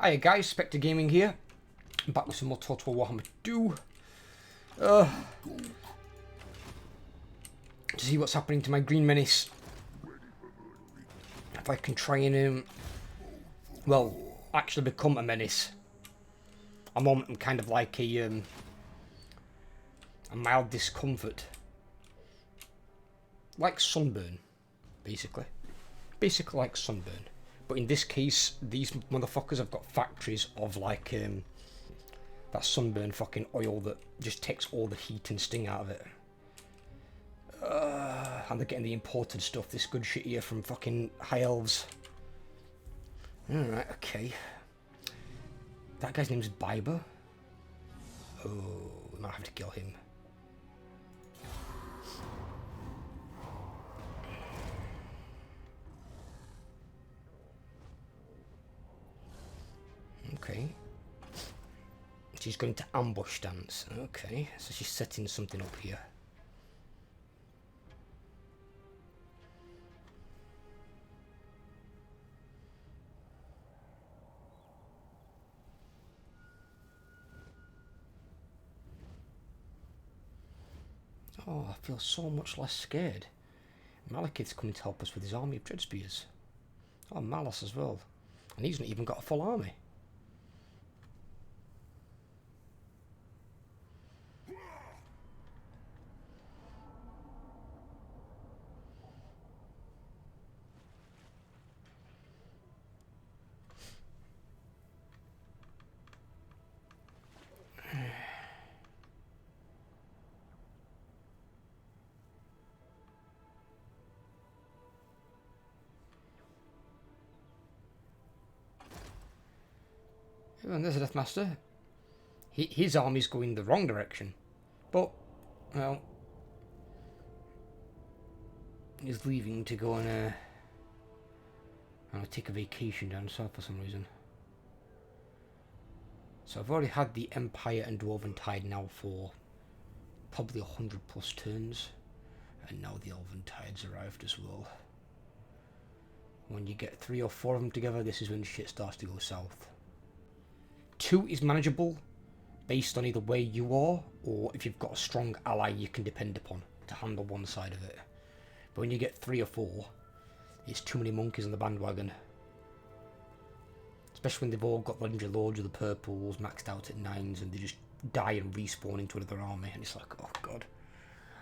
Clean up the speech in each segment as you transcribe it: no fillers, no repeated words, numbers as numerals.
Hiya guys, SpectreGaming here. I'm back with some more Total Warhammer 2. To see what's happening to my green menace. If I can try and, well, actually become a menace. At the moment I'm kind of like a mild discomfort. Like sunburn, basically. Basically like sunburn. But in this case, these motherfuckers have got factories of like that sunburn fucking oil that just takes all the heat and sting out of it. And they're getting the imported stuff, this good shit here from fucking high elves. Alright, okay. That guy's name's Biber. Oh, we might have to kill him. Okay. She's going to ambush stance. Okay, so she's setting something up here. Oh, I feel so much less scared. Malekith's coming to help us with his army of dreadspears. Oh, Malus as well. And he's not even got a full army. And there's a Deathmaster. His army's going the wrong direction. But, well, he's leaving to go and take a vacation down south for some reason. So I've already had the Empire and Dwarven Tide now for probably 100 plus turns. And now the Elven Tide's arrived as well. When you get 3 or 4 of them together, this is when shit starts to go south. 2 is manageable based on either where you are or if you've got a strong ally you can depend upon to handle one side of it. But when you get 3 or 4, it's too many monkeys on the bandwagon. Especially when they've all got legendary lords of the purples maxed out at 9s and they just die and respawn into another army and it's like, oh god,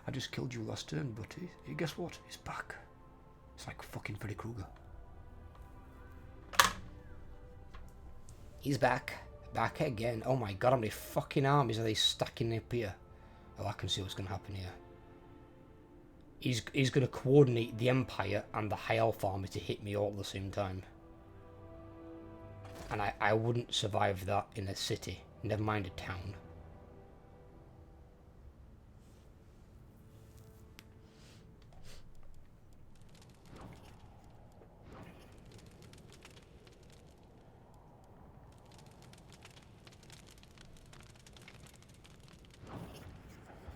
I just killed you last turn, but guess what? He's back. It's like fucking Freddy Krueger. He's back. Back again. Oh my god, how many fucking armies are they stacking up here? Oh, I can see what's going to happen here. He's going to coordinate the Empire and the High Elf army to hit me all at the same time. And I wouldn't survive that in a city. Never mind a town.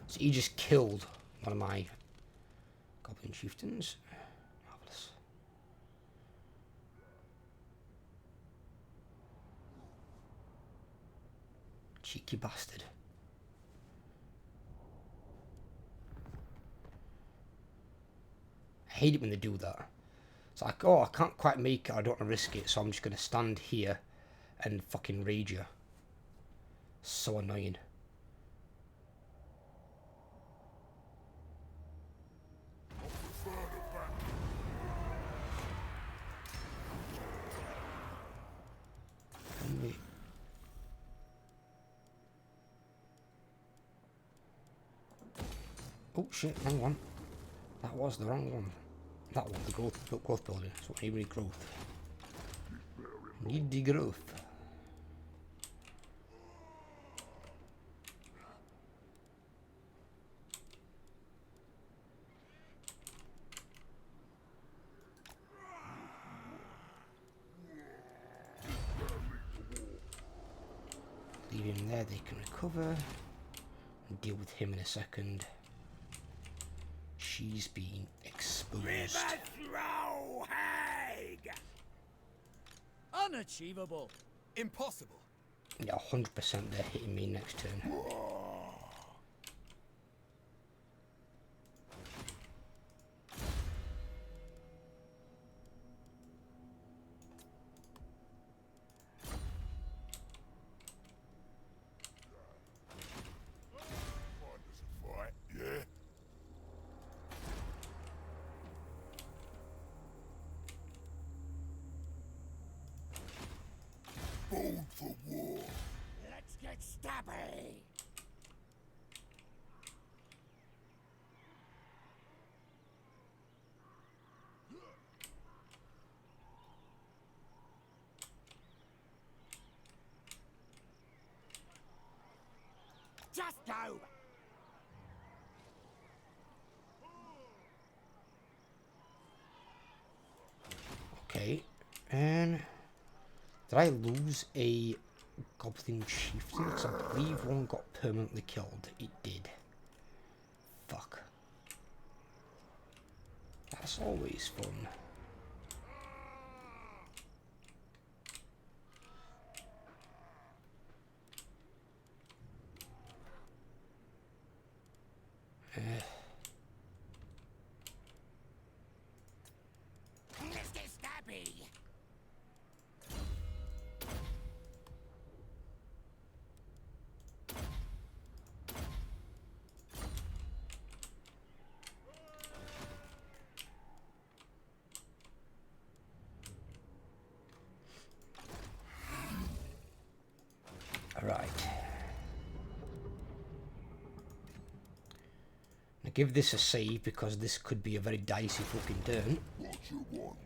So he just killed one of my Goblin Chieftains. Marvellous. Cheeky bastard. I hate it when they do that. It's like, oh, I can't quite make it, I don't want to risk it, so I'm just going to stand here and fucking rage you. So annoying. Oh shit, wrong one. That was the wrong one. That one, the growth building. So I need growth. Need the growth. Leave him there, they can recover. And deal with him in a second. She's been exposed. Unachievable. Impossible. Yeah, 100% they're hitting me next turn. Born for war. Let's get stabby. Just go. Okay, and did I lose a Goblin Chieftain? Because I believe one got permanently killed. It did. Fuck. That's always fun. Let's get stabby. Alright. Now give this a save because this could be a very dicey fucking turn. What you want?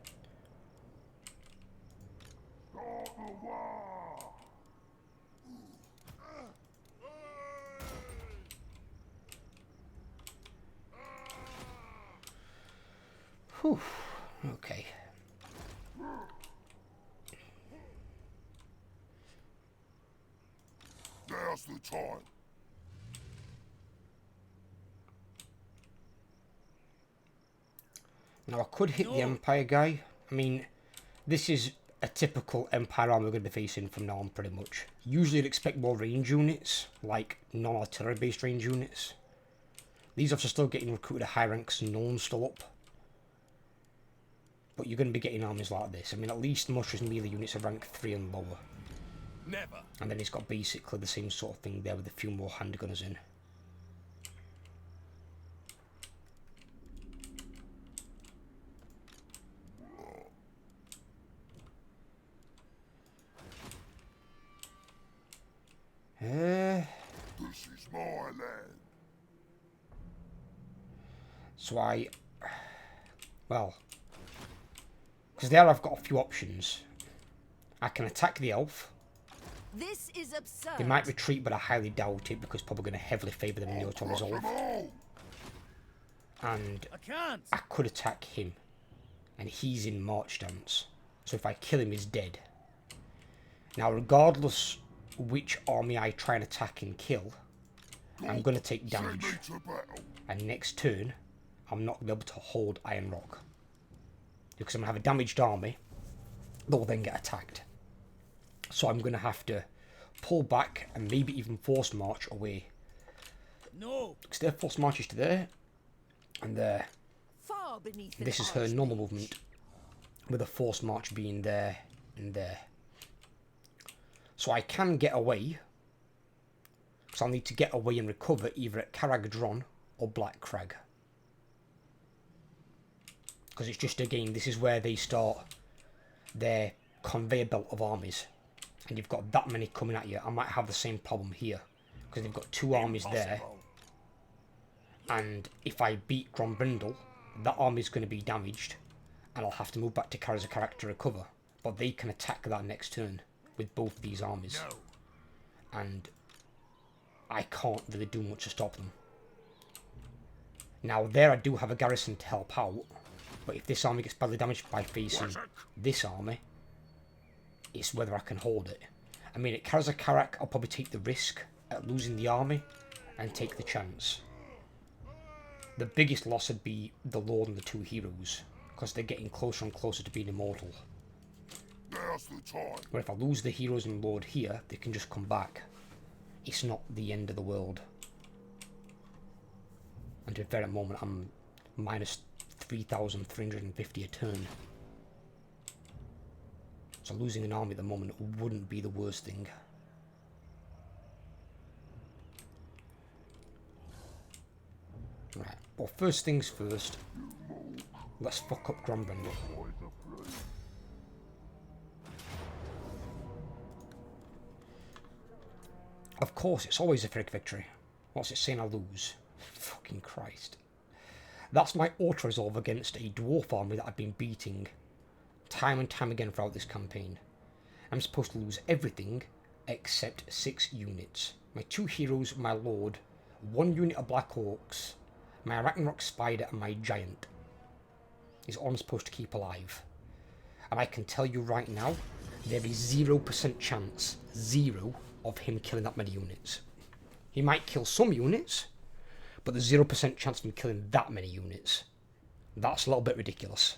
Whew. Okay. Now's the time. Now I could hit the Empire guy. I mean, this is a typical Empire army we're going to be facing from now on pretty much. Usually you'd expect more range units, like non-artillery based range units. These officers are still getting recruited at high ranks and no one's still up. But you're going to be getting armies like this. I mean, at least most of his melee units are rank 3 and lower. Never. And then he's got basically the same sort of thing there with a few more handgunners in. This is my land. So well, because there I've got a few options. I can attack the elf. This is absurd. They might retreat, but I highly doubt it because probably going to heavily favour them in the auto resolve. And I could attack him, and he's in march stance. So if I kill him, he's dead. Now, regardless which army I try and attack and kill, I'm going to take damage. And next turn, I'm not going to be able to hold Iron Rock. Because I'm going to have a damaged army that will then get attacked. So I'm going to have to pull back and maybe even force march away. No. Because their force marches to there and there. Far beneath This is her normal movement, with a force march being there and there. So I can get away. So I'll need to get away and recover either at Caragdron or Black Crag. Because it's just, again, this is where they start their conveyor belt of armies. And you've got that many coming at you. I might have the same problem here. Because they've got 2 armies there. And if I beat Grombrindle, that army's going to be damaged. And I'll have to move back to Karazakarak to recover. But they can attack that next turn with both these armies. No. And I can't really do much to stop them. Now there I do have a garrison to help out. But if this army gets badly damaged by facing this army, it's whether I can hold it. I mean, at Karazakarak, I'll probably take the risk at losing the army and take the chance. The biggest loss would be the Lord and the 2 heroes, because they're getting closer and closer to being immortal. Now's the time. But if I lose the heroes in Lord here, they can just come back. It's not the end of the world. And to be fair, at the moment, I'm minus 3,350 a turn. So losing an army at the moment wouldn't be the worst thing. Right, well, first things first, let's fuck up Grimgor. Of course, it's always a fake victory. What's it saying I lose? Fucking Christ. That's my auto-resolve against a dwarf army that I've been beating time and time again throughout this campaign. I'm supposed to lose everything except 6 units. My 2 heroes, my lord, 1 unit of Black Orcs, my Arachnarok Spider and my Giant is all I'm supposed to keep alive. And I can tell you right now, there is 0% chance, 0, of him killing that many units. He might kill some units, but there's 0% chance of him killing that many units. That's a little bit ridiculous.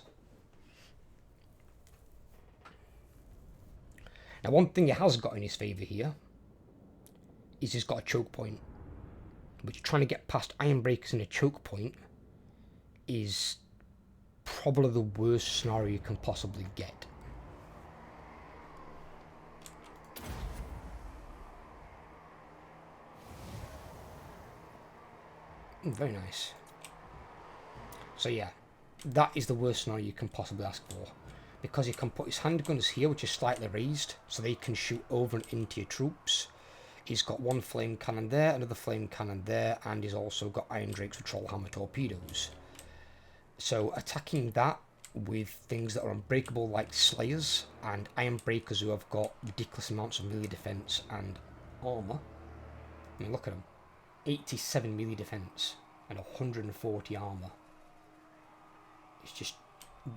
Now, one thing he has got in his favour here is he's got a choke point. Which, trying to get past Iron Breakers in a choke point is probably the worst scenario you can possibly get. Very nice. So yeah, that is the worst scenario you can possibly ask for. Because he can put his handguns here, which is slightly raised, so they can shoot over and into your troops. He's got 1 flame cannon there, another flame cannon there, and he's also got Iron Drakes with Trollhammer torpedoes. So attacking that with things that are unbreakable like Slayers, and Iron Breakers who have got ridiculous amounts of melee defense and armor. I mean, look at them. 87 melee defense and 140 armor. It's just,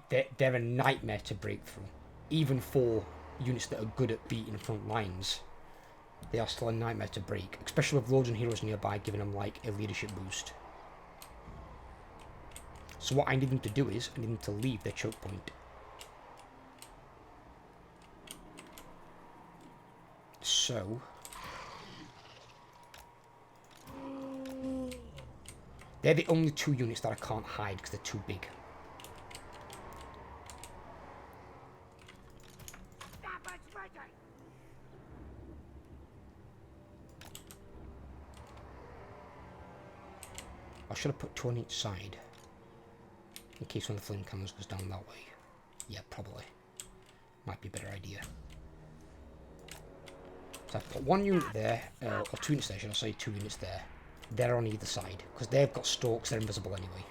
they're a nightmare to break through. Even for units that are good at beating front lines, they are still a nightmare to break, especially with lords and heroes nearby giving them like a leadership boost. So what I need them to do is, I need them to leave their choke point. So they're the only 2 units that I can't hide because they're too big. I should have put 2 on each side. In case one of the flame cannons goes down that way. Yeah, probably. Might be a better idea. So I've put 1 unit there, or 2 units there, should I say 2 units there. They're on either side, because they've got stalks, they're invisible anyway.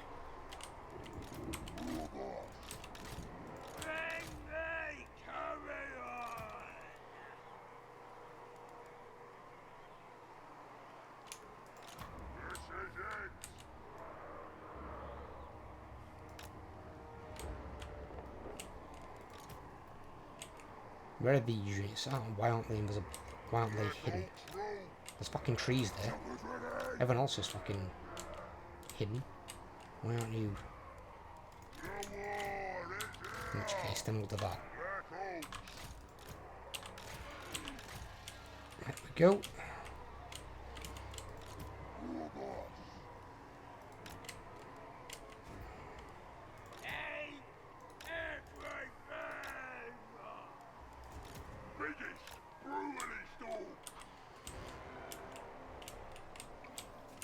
Where are these units? Oh, why aren't they invisible? Why aren't they hidden? There's fucking trees there. Everyone else is fucking hidden. Why aren't you? In which case, then we'll do that. There we go.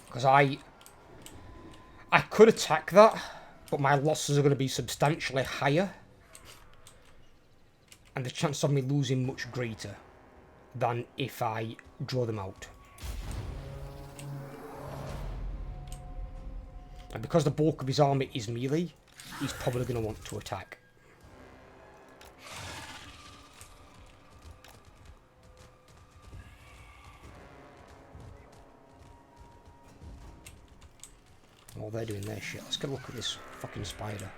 Because I could attack that, but my losses are going to be substantially higher. And the chance of me losing much greater than if I draw them out. And because the bulk of his army is melee, he's probably going to want to attack. While they're doing their shit, let's get a look at this fucking spider.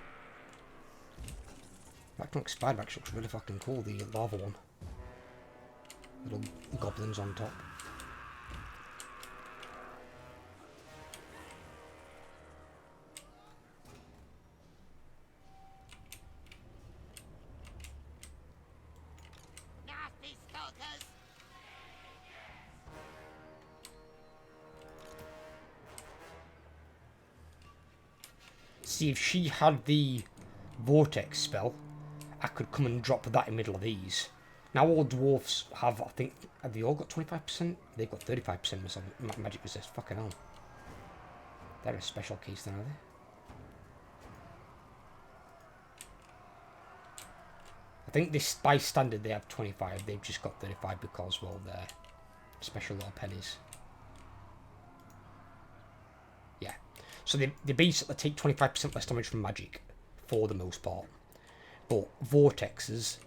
That spider actually looks really fucking cool, the lava one. Little goblins on top. See, if she had the vortex spell, I could come and drop that in the middle of these. Now all dwarfs have, I think, have they all got 25%? They've got 35% magic resist. Fucking hell. They're a special case then, are they? I think this, by standard, they have 25. They've just got 35 because, well, they're special little pennies. Yeah. So they basically take 25% less damage from magic, for the most part. But vortexes,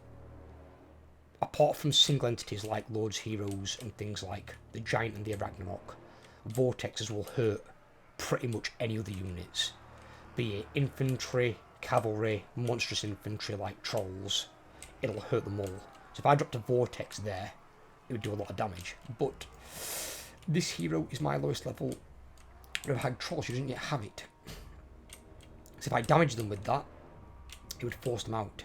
apart from single entities like Lord's Heroes and things like the Giant and the Ragnarok, vortexes will hurt pretty much any other units. Be it infantry, cavalry, monstrous infantry like trolls, it'll hurt them all. So if I dropped a vortex there, it would do a lot of damage. But this hero is my lowest level hag troll, she doesn't yet have it. So if I damage them with that, it would force them out.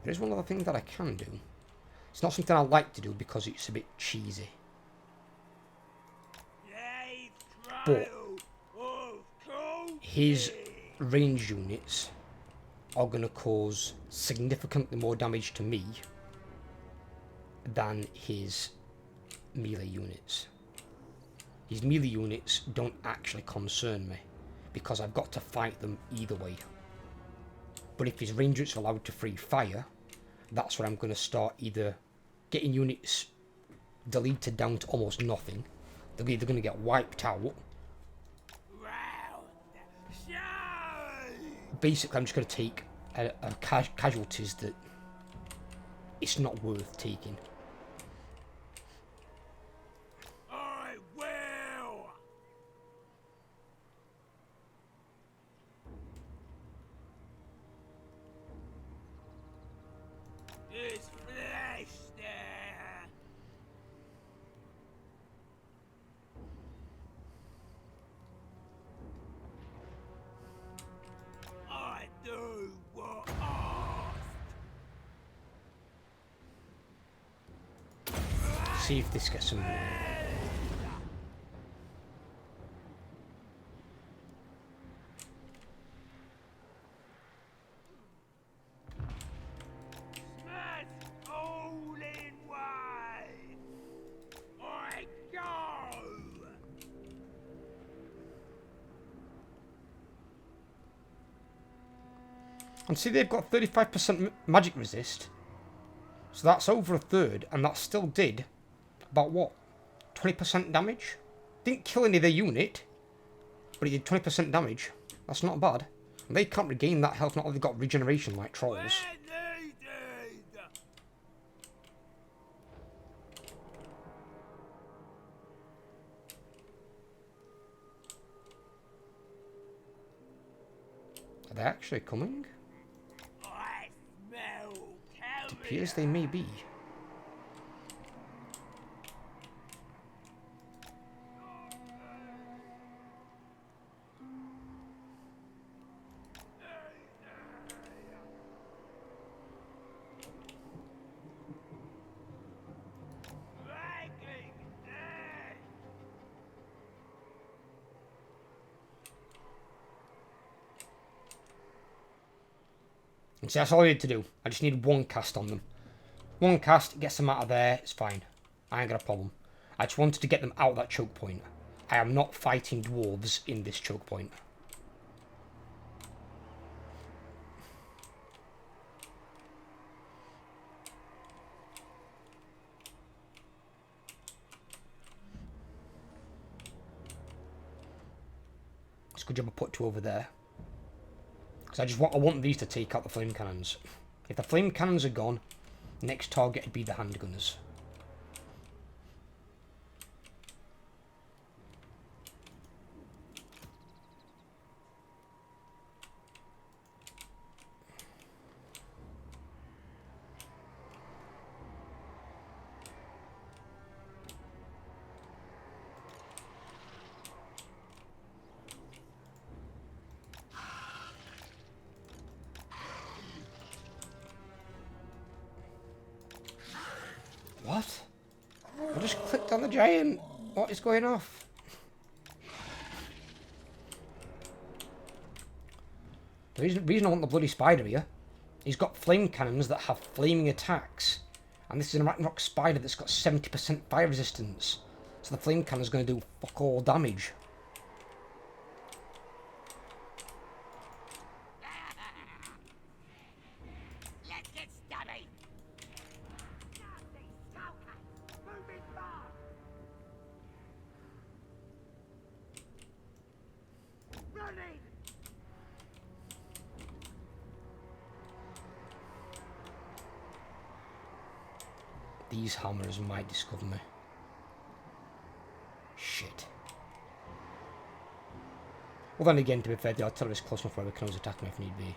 There is one other thing that I can do. It's not something I like to do because it's a bit cheesy. But his range units are going to cause significantly more damage to me than his melee units. His melee units don't actually concern me because I've got to fight them either way. But if his range units are allowed to free fire, that's where I'm going to start either getting units deleted down to almost nothing. They're either going to get wiped out. Basically, I'm just going to take casualties that it's not worth taking. I will. There's flesh there. I do what asked. See if this gets some. Smash all in one. I go. And see, they've got 35% magic resist. So that's over a third, and that still did about what? 20% damage? Didn't kill any of their unit, but it did 20% damage. That's not bad. And they can't regain that health, not that they've got regeneration like trolls. Where needed. Are they actually coming? I smell It appears they may be. And see, that's all I need to do. I just need one cast on them. One cast, gets them out of there, it's fine. I ain't got a problem. I just wanted to get them out of that choke point. I am not fighting dwarves in this choke point. It's a good job I put two over there. Because I want these to take out the flame cannons. If the flame cannons are gone, next target would be the handgunners. What? I just clicked on the giant. What is going off? The reason I want the bloody spider here, he's got flame cannons that have flaming attacks. And this is an Ragnarok spider that's got 70% fire resistance. So the flame cannon is going to do fuck all damage. Let's get stabby. Nasty skulker. Moving fast. Running. These hammers might discover me. Shit. Well then again, to be fair, the artillery is close enough where we can always attack me if need be.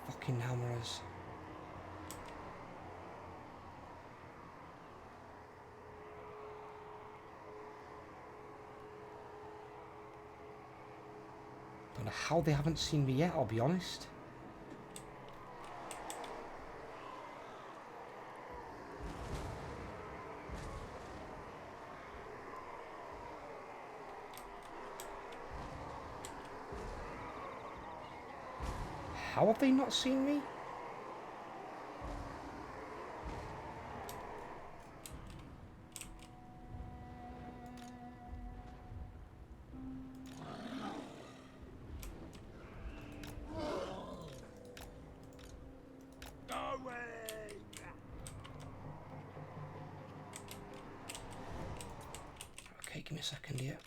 Fucking hammers. Don't know how they haven't seen me yet, I'll be honest. How have they not seen me? Okay, give me a second here.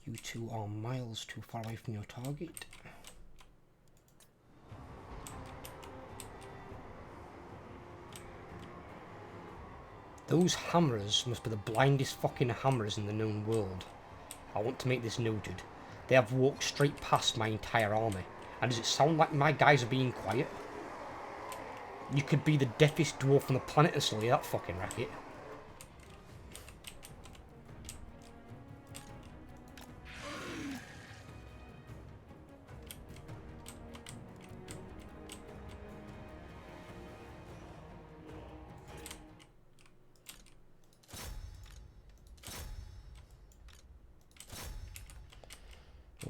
You two are miles too far away from your target. Those hammers must be the blindest fucking hammers in the known world. I want to make this noted. They have walked straight past my entire army. And does it sound like my guys are being quiet? You could be the deafest dwarf on the planet and still hear that fucking racket.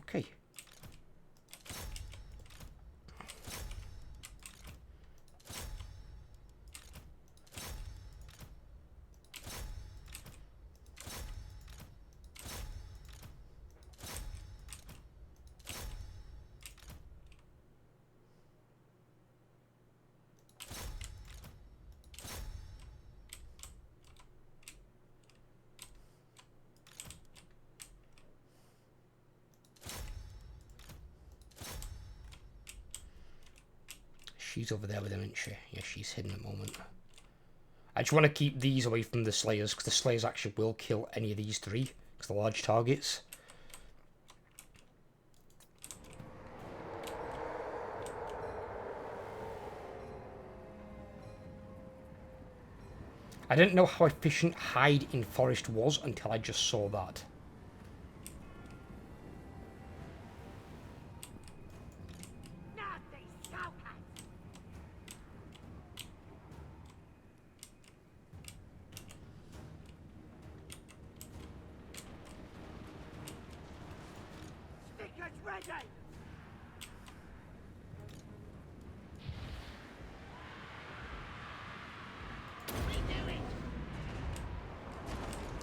Okay. She's over there with him, isn't she? Yeah, she's hidden at the moment. I just want to keep these away from the Slayers, because the Slayers actually will kill any of these three, because they're large targets. I didn't know how efficient hide in forest was until I just saw that. Ready!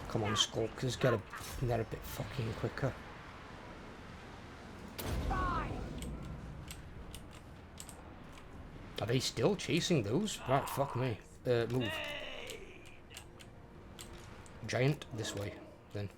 Come on, Skulkers, get in there a bit fucking quicker. Are they still chasing those? Right, fuck me. Move. Giant, this way, then.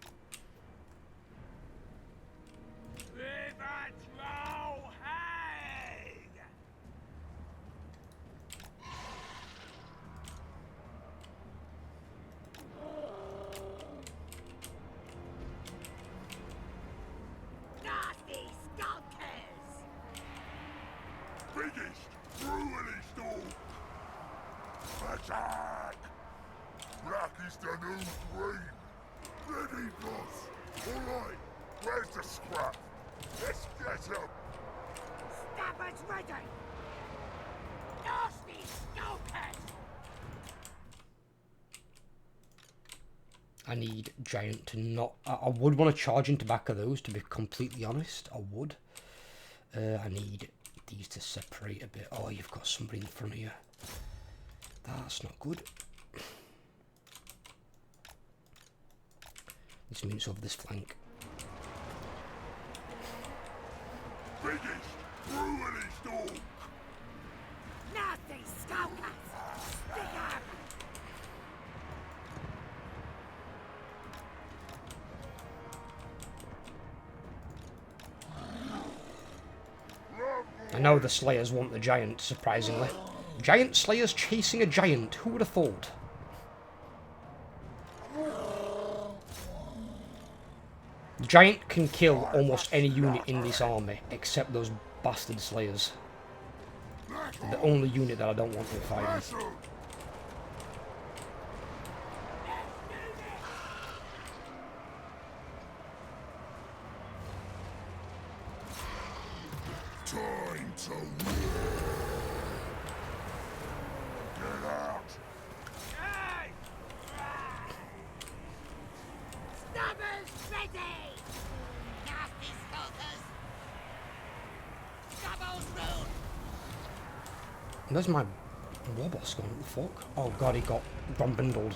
Attack! Black is the new green. Ready, boss. All right. Where's the scrap? Let's get him. Stabbers ready! Nasty skulkers! I need giant to not... I would want to charge into back of those, to be completely honest. I would. I need these to separate a bit. Oh, you've got somebody in front of you. That's not good. This moves over this flank. Biggest, brutalist dog. Nasty skulkers! Stick 'em! I know the Slayers want the giant, surprisingly. Giant Slayers chasing a giant. Who would have thought? The giant can kill almost any unit in this army, except those bastard Slayers. They're the only unit that I don't want to fight. Time to war. Get out. Stabbers ready! Nasty skulkers! Double spoon! Where's my warboss going? What the fuck? Oh god, he got bombindled.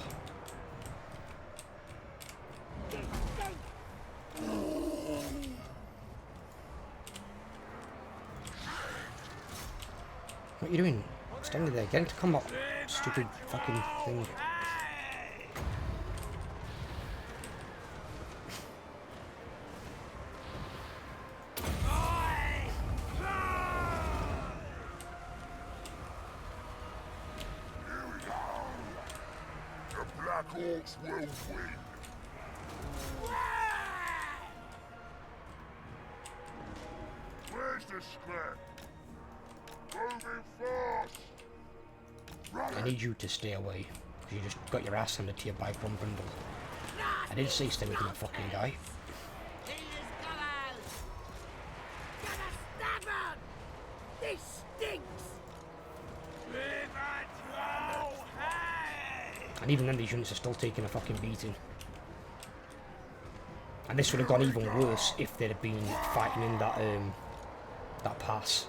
What are you doing? Standing there, get into combat. Stupid fucking thing. The Black Orcs will win. Where's the scrap? Moving fast. I need you to stay away, because you just got your ass handed to you by Grumbrindle. I didn't say stay with my fucking guy. Healers come out! Gonna stab 'em! This stinks! And even then these units are still taking a fucking beating. And this would have gone even worse if they'd have been fighting in that that pass.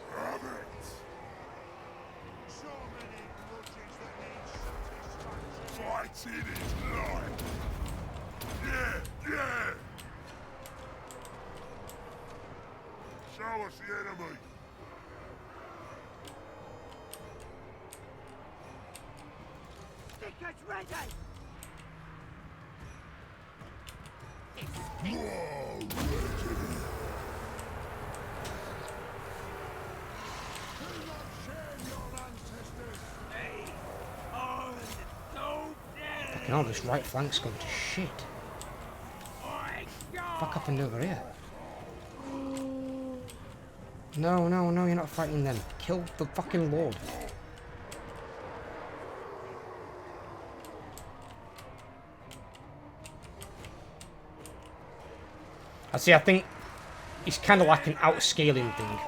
Fighting is life. Yeah. Show us the enemy. Stickers ready! War ready. Fucking hell, this right flank's gone to shit. Fuck happened over here? No, you're not fighting then. Kill the fucking Lord. I think it's kind of like an outscaling thing.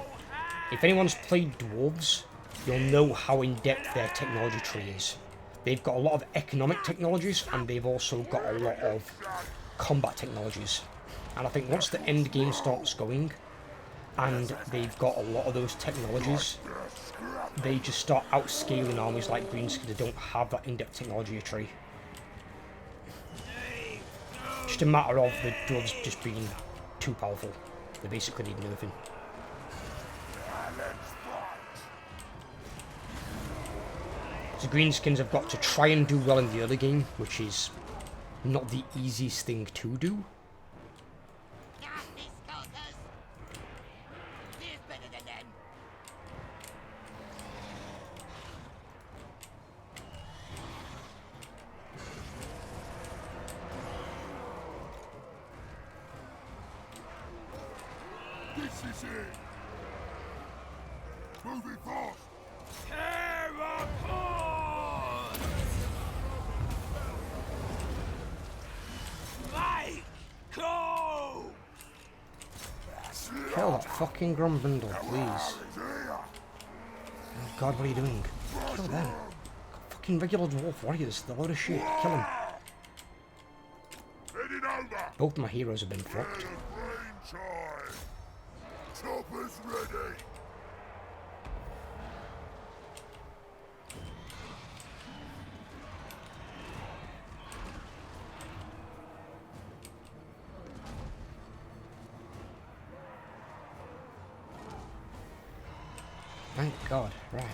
If anyone's played Dwarves, you'll know how in-depth their technology tree is. They've got a lot of economic technologies, and they've also got a lot of combat technologies. And I think once the end game starts going, and they've got a lot of those technologies, they just start outscaling armies like greenskins that don't have that in-depth technology tree. Just a matter of the Dwarves just being too powerful. They basically need nerfing. So greenskins have got to try and do well in the early game, which is not the easiest thing to do. Nasty skulkers! Here's better than them! This is it. Moving fast. fucking Grumbindle, please. Oh god, what are you doing? Kill them. Fucking regular dwarf warriors, they're a load of shit. Kill them. Heading over. Both my heroes have been fucked. Rain time. Choppers ready. Thank God, right.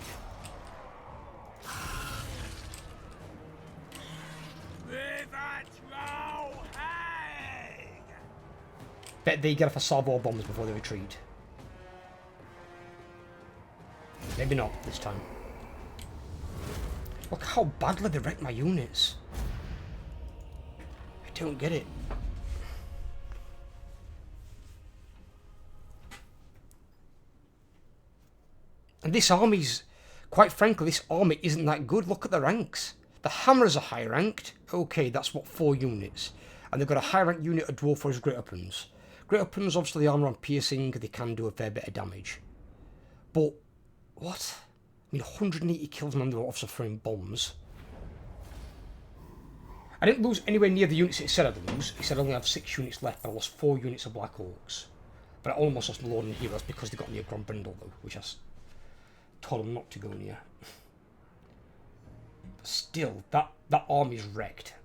Bet they get off a salvo of bombs before they retreat. Maybe not this time. Look how badly they wrecked my units. I don't get it. And this army's, quite frankly, this army isn't that good. Look at the ranks. The hammers are high ranked. Okay, that's what, 4 units. And they've got a high ranked unit of dwarf warriors, great weapons. Great weapons, obviously the armour on piercing, they can do a fair bit of damage. But, what? I mean, 180 kills when they were officer throwing bombs. I didn't lose anywhere near the units it said I'd lose. It said I only have 6 units left, and I lost 4 units of Black Orcs. But I almost lost my Lord and Heroes because they got near Grombrindle, though, which I told them not to go near. But still, that army's wrecked.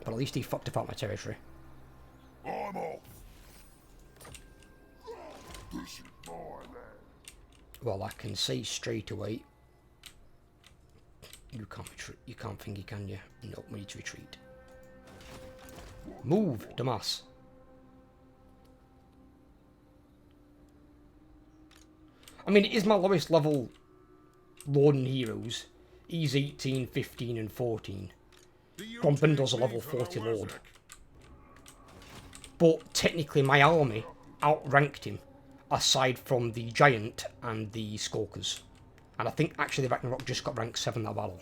But at least he fucked up out my territory. I'm off. This is my land. Well, I can say straight away, you can't retreat. You can't think you can, you? No, we need to retreat. Move, Damas. I mean, it is my lowest level Lord and Heroes. He's 18, 15 and 14. Grombrindle's a level 40 Lord. But technically my army outranked him, aside from the Giant and the Skulkers. And I think actually the Ragnarok just got ranked 7 that battle.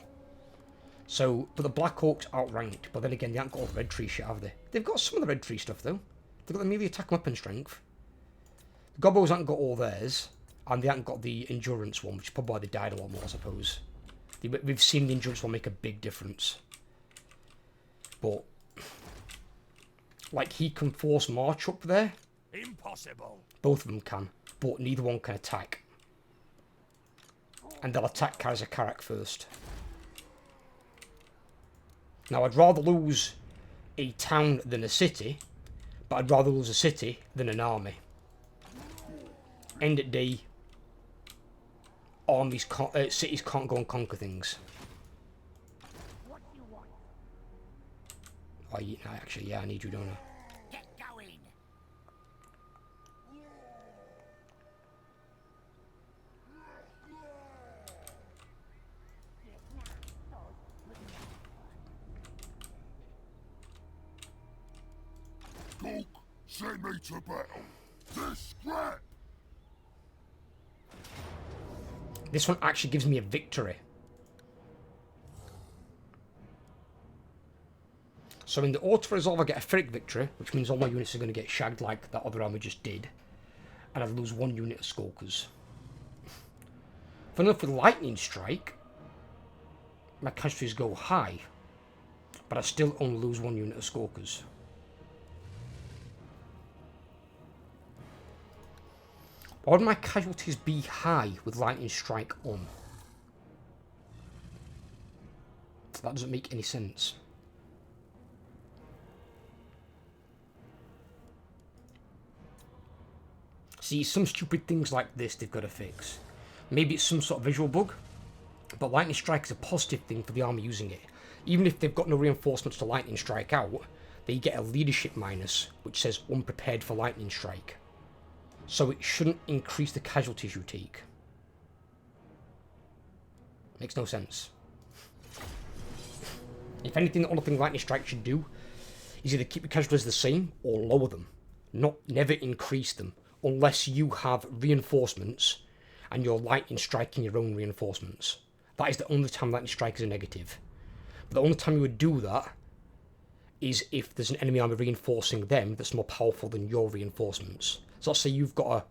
So, but the Black Orcs outranked, but then again they haven't got all the Red Tree shit, have they? They've got some of the Red Tree stuff though. They've got the melee attack and weapon strength. The Gobos haven't got all theirs, and they haven't got the Endurance one, which is probably why they died a lot more, I suppose. We've seen the Endurance one make a big difference. But, like, he can force march up there. Impossible. Both of them can, but neither one can attack. And they'll attack Karak first. Now, I'd rather lose a town than a city, but I'd rather lose a city than an army. End of day, armies can't, cities can't go and conquer things. Oh, actually, yeah, I need you, don't I? Get going. Cook, send me to battle. This scrap. This one actually gives me a victory. So in the auto-resolve I get a Ferric victory, which means all my units are going to get shagged like that other army just did. And I lose 1 unit of Skulkers. For Lightning Strike, my casualties go high, but I still only lose 1 unit of Skulkers. Why would my casualties be high with Lightning Strike on? That doesn't make any sense. See, some stupid things like this they've got to fix. Maybe it's some sort of visual bug, but Lightning Strike is a positive thing for the army using it. Even if they've got no reinforcements to Lightning Strike out, they get a leadership minus, which says unprepared for Lightning Strike. So it shouldn't increase the casualties you take. Makes no sense. If anything, the only thing Lightning Strike should do is either keep the casualties the same or lower them. Never increase them. Unless you have reinforcements and you're Lightning Striking your own reinforcements. That is the only time Lightning Strike is a negative. But the only time you would do that is if there's an enemy army reinforcing them that's more powerful than your reinforcements. So let's say you've got a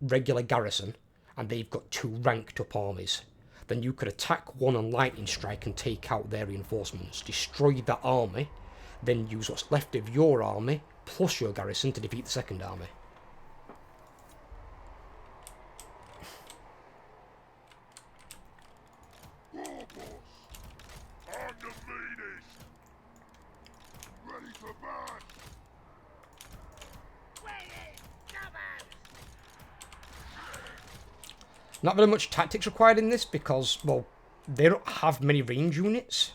regular garrison and they've got 2 ranked up armies. Then you could attack one on lightning strike and take out their reinforcements, destroy that army, then use what's left of your army plus your garrison to defeat the second army. I'm the meanest. Ready for bash. Not very much tactics required in this because, well, they don't have many range units.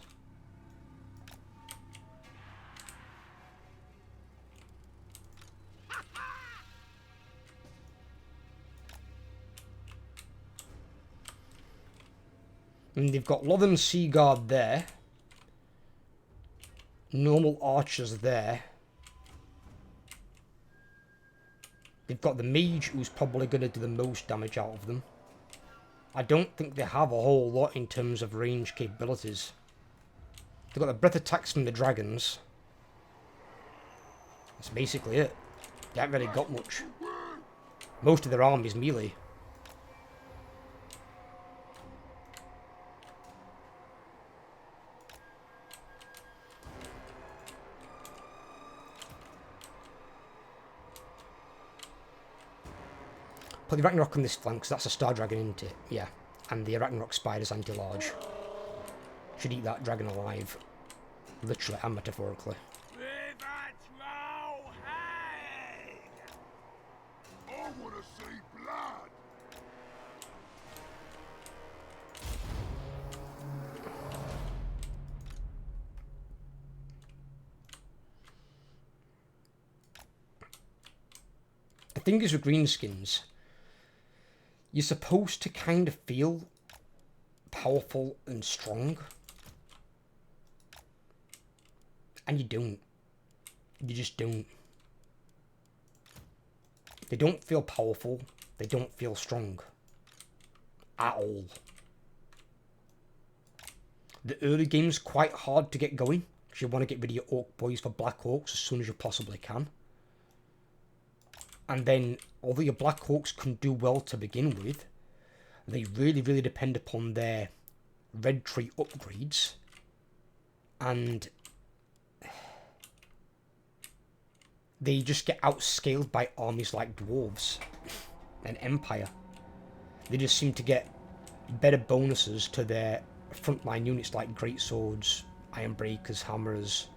And they've got Lothern Seaguard there. Normal archers there. They've got the mage who's probably going to do the most damage out of them. I don't think they have a whole lot in terms of range capabilities. They've got the breath attacks from the dragons. That's basically it. They haven't really got much. Most of their army's melee. Put the Ragnarok on this flank, because that's a Star Dragon, isn't it? Yeah. And the Ragnarok Spider's anti-large. Should eat that dragon alive. Literally and metaphorically. I want to see blood. The thing is with greenskins, you're supposed to kind of feel powerful and strong. And you don't. You just don't. They don't feel powerful. They don't feel strong. At all. The early game's quite hard to get going, because you want to get rid of your Orc boys for Black Orcs as soon as you possibly can. And then, although your Black Orcs can do well to begin with, they really, really depend upon their Red Tree upgrades. And they just get outscaled by armies like Dwarves and Empire. They just seem to get better bonuses to their frontline units like Great Swords, Iron Breakers, Hammers,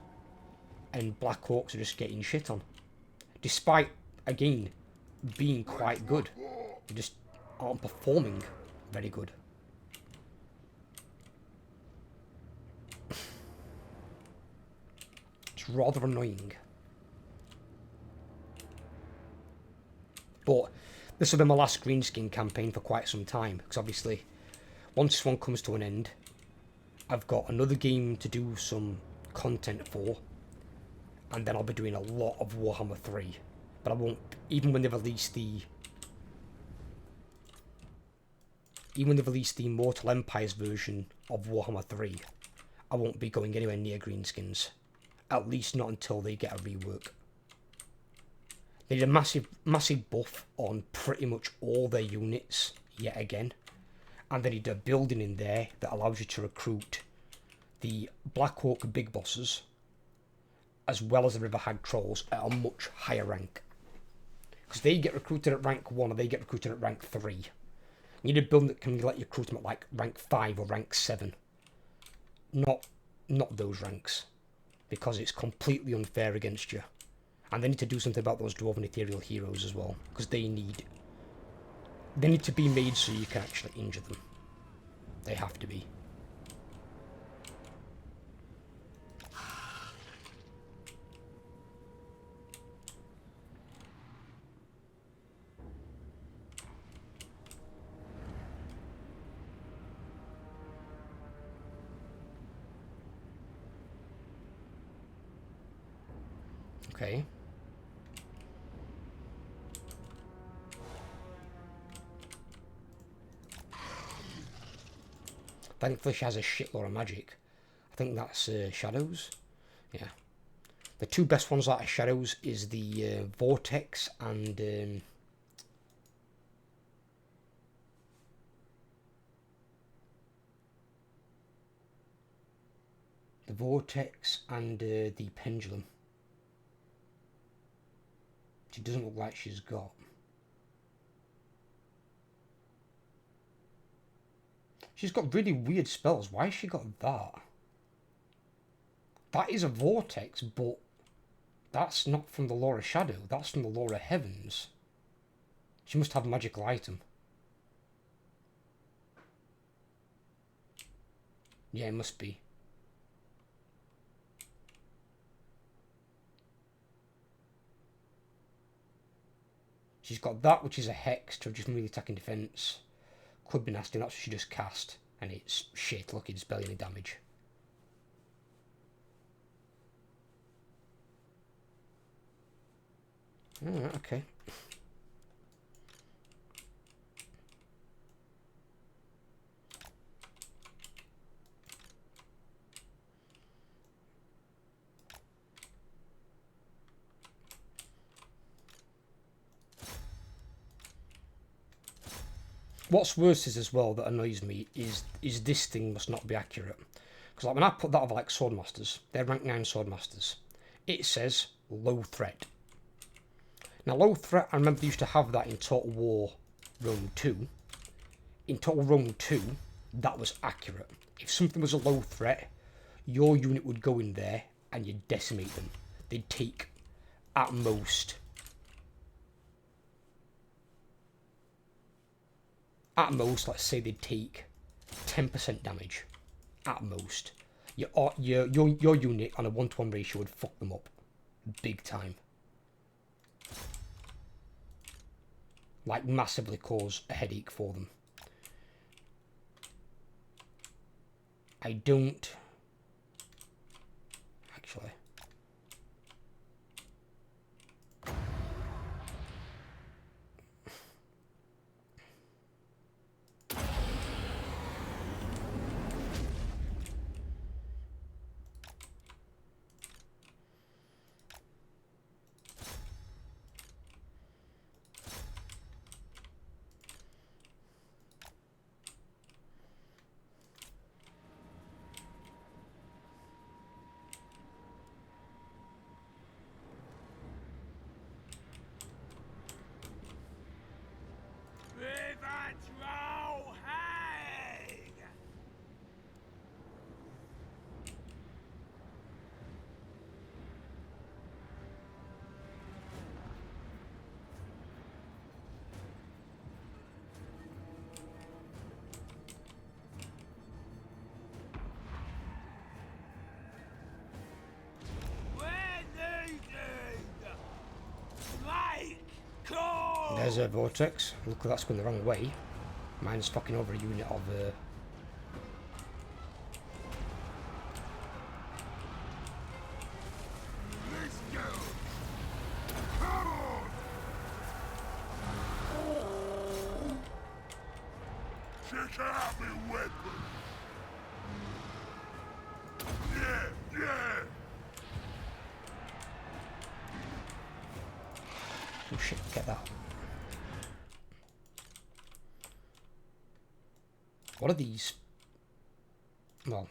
and Black Orcs are just getting shit on. Despite, again, being quite good. They just aren't performing very good. It's rather annoying. But this will be my last greenskin campaign for quite some time, because obviously once this one comes to an end, I've got another game to do some content for, and then I'll be doing a lot of Warhammer 3. But I won't, even when they release the Mortal Empires version of Warhammer 3, I won't be going anywhere near greenskins. At least not until they get a rework. They did a massive buff on pretty much all their units, yet again. And they need a building in there that allows you to recruit the Black Orc Big Bosses, as well as the River Hag Trolls at a much higher rank. Because they get recruited at rank 1 or they get recruited at rank 3. You need a building that can let you recruit them at like rank 5 or rank 7. Not those ranks. Because it's completely unfair against you. And they need to do something about those Dwarven Ethereal Heroes as well. Because they need to be made so you can actually injure them. They have to be. Okay. Thankfully she has a shitload of magic. I think that's Shadows. Yeah. The two best ones out of shadows is the vortex and the pendulum. She doesn't look like she's got. She's got really weird spells. Why has she got that? That is a vortex, but that's not from the lore of Shadow. That's from the lore of Heavens. She must have a magical item. Yeah, it must be. She's got that, which is a hex to just melee attack and defense. Could be nasty, and that's what she just cast. And it's shit, look, it's barely any damage. Alright, okay. What's worse is as well that annoys me is this thing must not be accurate. Because like when I put that over like Swordmasters, they're rank 9 Swordmasters, it says low threat. Now low threat, I remember they used to have that in Total War Rome 2. In Total Rome 2, that was accurate. If something was a low threat, your unit would go in there and you'd decimate them. They'd take at most... let's say they'd take 10% damage. At most. Your unit on a 1-to-1 ratio would fuck them up. Big time. Like, massively cause a headache for them. I don't... Actually... There's a vortex. Look, that's going the wrong way. Mine's fucking over a unit of... Let's go. Come on. Check out my weapon. Yeah, yeah. Oh shit, get that. What are these? Well,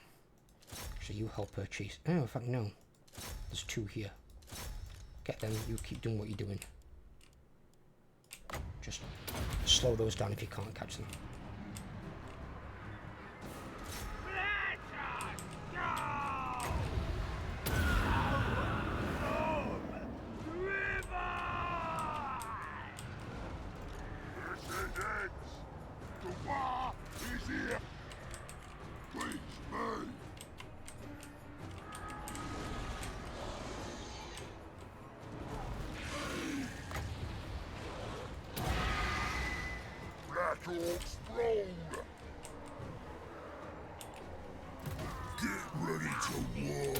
actually you help her chase. Oh, in fact, no. There's 2 here. Get them, you keep doing what you're doing. Just slow those down if you can't catch them. To explode! Get ready to war!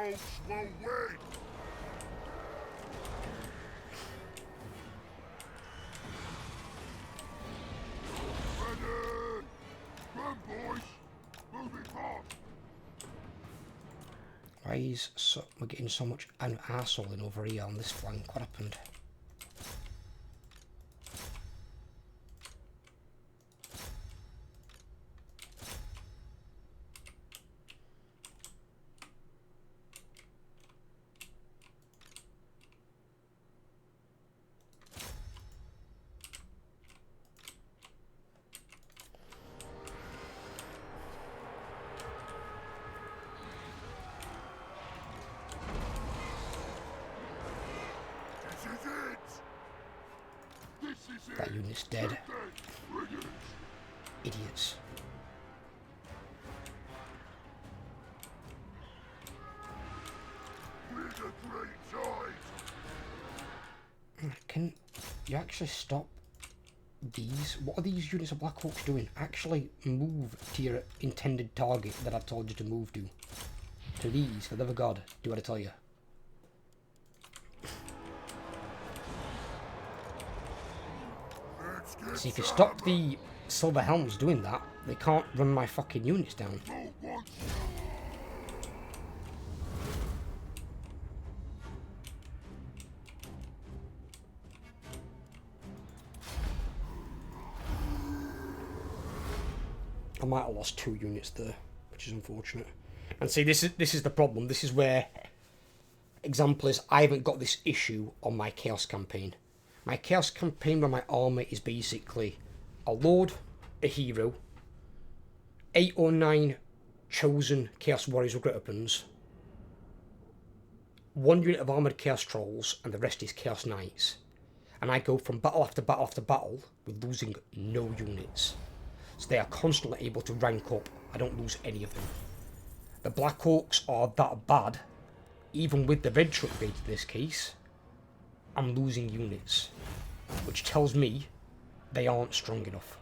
Folks will win. Ready. Run, boys. Moving fast. Why is we're getting so much an arsehole in over here on this flank? What happened? That unit's dead. Idiots. Can you actually stop these? What are these units of Black Hawks doing? Actually move to your intended target that I've told you to move to. To these, for the love of God, do what I tell you. See, if you stop the Silver Helms doing that, they can't run my fucking units down. I might have lost 2 units there, which is unfortunate. And see, this is the problem. This is where, example is, I haven't got this issue on my Chaos campaign. My Chaos campaign where my army is basically a Lord, a Hero, 8 or 9 chosen Chaos Warriors with Great Weapons, 1 unit of Armoured Chaos Trolls, and the rest is Chaos Knights. And I go from battle after battle after battle with losing no units. So they are constantly able to rank up. I don't lose any of them. The Black Hawks are that bad, even with the Red Truck upgrade in this case, I'm losing units, which tells me they aren't strong enough.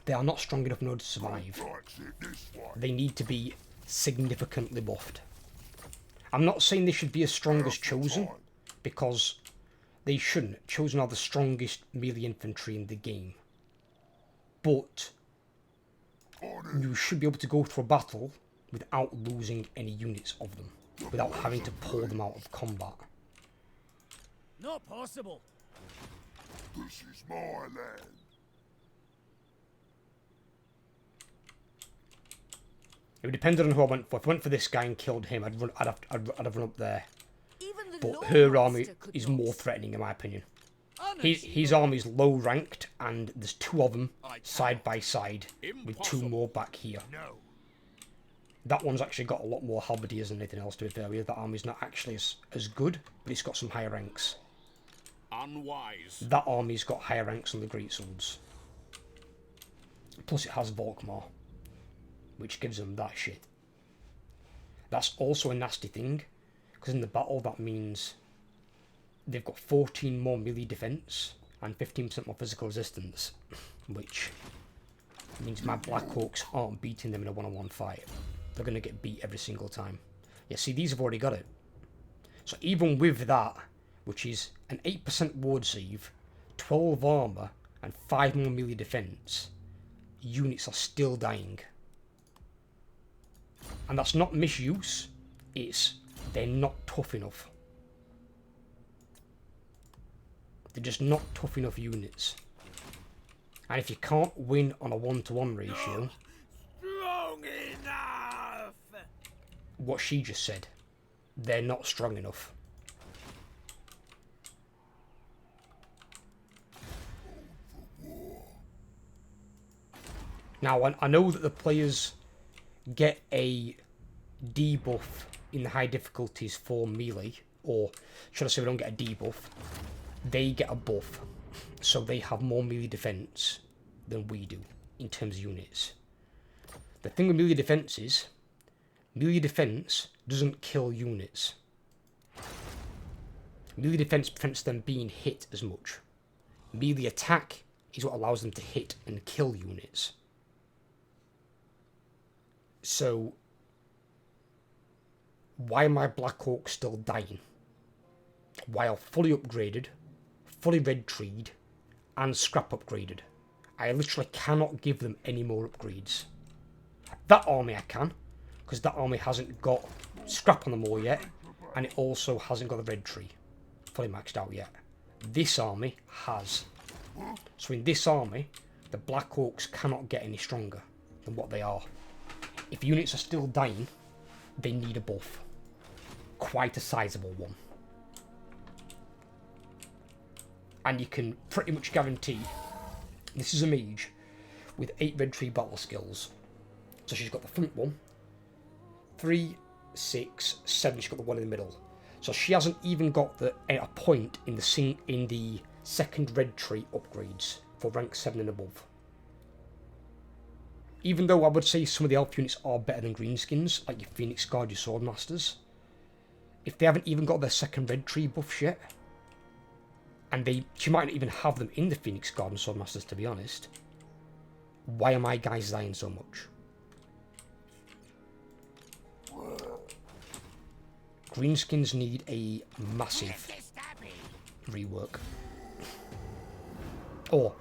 They are not strong enough in order to survive. They need to be significantly buffed. I'm not saying they should be as strong as Chosen, because they shouldn't. Chosen are the strongest melee infantry in the game. But you should be able to go through a battle without losing any units of them, without having to pull them out of combat. Not possible. This is my land. It would depend on who I went for. If I went for this guy and killed him, I'd have run up there. Even the But Lord her Master army could is not. more threatening in my opinion. Honest, His army's low ranked, and there's 2 of them I side by side, with 2 Impossible. more back here. No. That one's actually got a lot more halberdiers than anything else to be fair with. That army's not actually as good, but it's got some higher ranks. Unwise. That army's got higher ranks than the Greatswords. Plus it has Volkmar, which gives them that shit. That's also a nasty thing, because in the battle that means they've got 14 more melee defense and 15% more physical resistance, which means my Black Hawks aren't beating them in a one-on-one fight. They're going to get beat every single time. Yeah, see, these have already got it. So even with that, which is an 8% ward save, 12 armor, and 5 more melee defense, units are still dying. And that's not misuse, it's they're not tough enough. They're just not tough enough units. And if you can't win on a 1-to-1 ratio, Strong enough. what she just said, they're not strong enough. Now, I know that the players get a debuff in the high difficulties for melee, or should I say we don't get a debuff, they get a buff, so they have more melee defense than we do in terms of units. The thing with melee defense is, melee defense doesn't kill units. Melee defense prevents them being hit as much. Melee attack is what allows them to hit and kill units. So, why are my Black Orcs still dying? While fully upgraded, fully red treed, and scrap upgraded. I literally cannot give them any more upgrades. That army I can, because that army hasn't got scrap on them all yet, and it also hasn't got the red tree fully maxed out yet. This army has. So in this army, the Black Orcs cannot get any stronger than what they are. If units are still dying, they need a buff. Quite a sizable one. And you can pretty much guarantee, this is a mage with 8 red tree battle skills. So she's got the front one, 3, 6, 7, she's got the one in the middle. So she hasn't even got a point in the second red tree upgrades for rank 7 and above. Even though I would say some of the elf units are better than greenskins, like your Phoenix Guard, your Swordmasters, if they haven't even got their second red tree buffs yet, and she might not even have them in the Phoenix Guard and Swordmasters, to be honest, why are my guys dying so much? Greenskins need a massive rework. Or,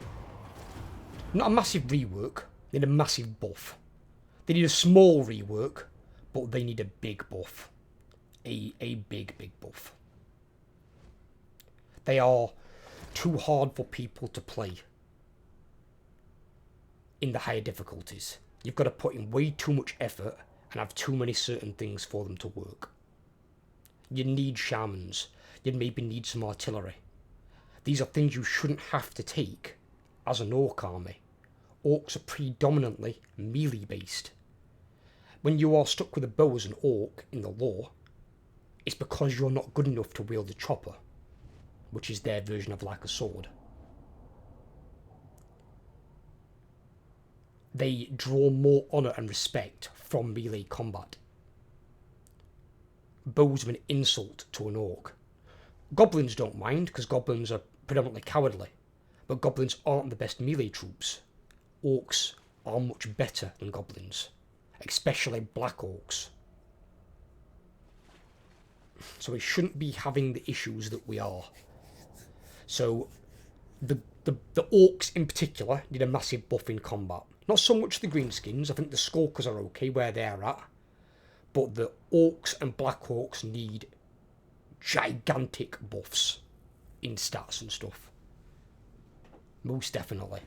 not a massive rework, they need a massive buff. They need a small rework, but they need a big buff. A big buff. They are too hard for people to play in the higher difficulties. You've got to put in way too much effort and have too many certain things for them to work. You need shamans. You maybe need some artillery. These are things you shouldn't have to take as an orc army. Orcs are predominantly melee based. When you are stuck with a bow as an orc in the lore, it's because you're not good enough to wield a chopper, which is their version of like a sword. They draw more honour and respect from melee combat. Bows are an insult to an orc. Goblins don't mind, because goblins are predominantly cowardly, but goblins aren't the best melee troops. Orcs are much better than goblins, especially black orcs. So we shouldn't be having the issues that we are. So the orcs in particular need a massive buff in combat. Not so much the greenskins, I think the skulkers are okay where they're at, but the orcs and black orcs need gigantic buffs in stats and stuff. Most definitely.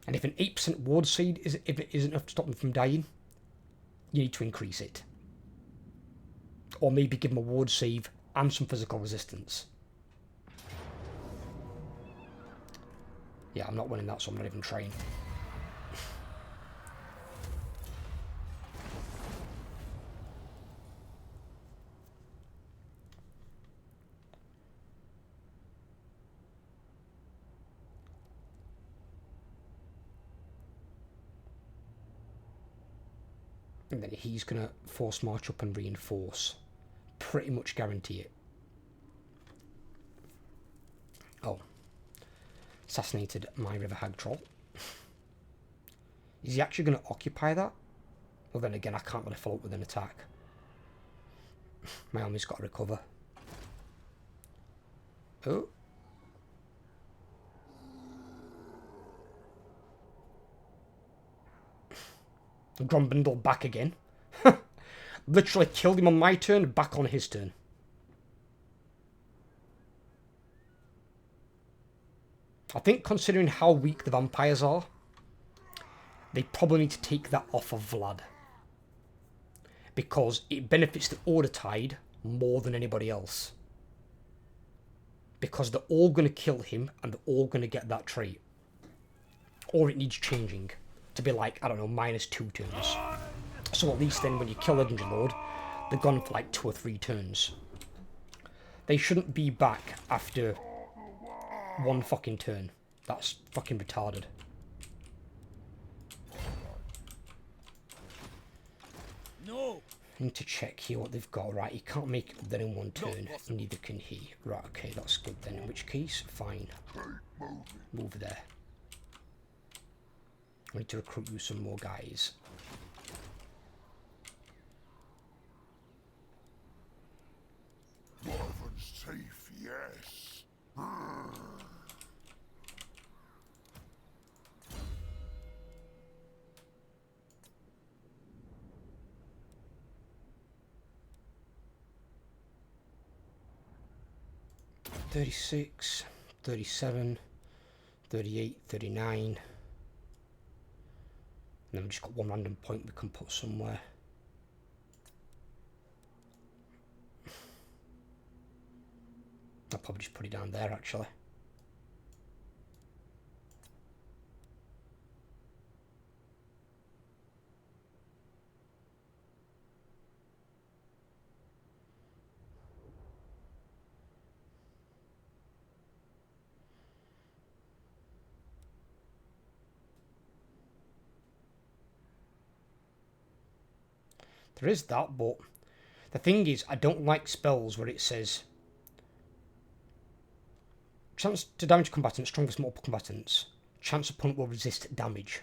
And if an 8% ward save if it isn't enough to stop them from dying, you need to increase it. Or maybe give them a ward save and some physical resistance. Yeah, I'm not winning that, so I'm not even trying. And then he's going to force march up and reinforce. Pretty much guarantee it. Oh. Assassinated my River Hag Troll. Is he actually going to occupy that? Well, then again, I can't really follow up with an attack. My army's got to recover. Oh. Grumbindle back again. Literally killed him on my turn, back on his turn. I think considering how weak the vampires are, they probably need to take that off of Vlad. Because it benefits the Order Tide more than anybody else. Because they're all going to kill him and they're all going to get that trait. Or it needs changing to be like, I don't know, -2 turns. So at least then when you kill Legendary Lord, they're gone for like 2 or 3 turns. They shouldn't be back after 1 fucking turn. That's fucking retarded. No. I need to check here what they've got. Right, he can't make it then in 1 turn. Neither can he. Right, okay, that's good then. In which case, fine. Move there. I need to recruit you some more guys. Wyvern's safe, yes. 36, 37, 38, 39. And then we've just got one random point we can put somewhere. I'll probably just put it down there actually. There is that, but the thing is, I don't like spells where it says chance to damage combatants, strongest multiple combatants. Chance opponent will resist damage.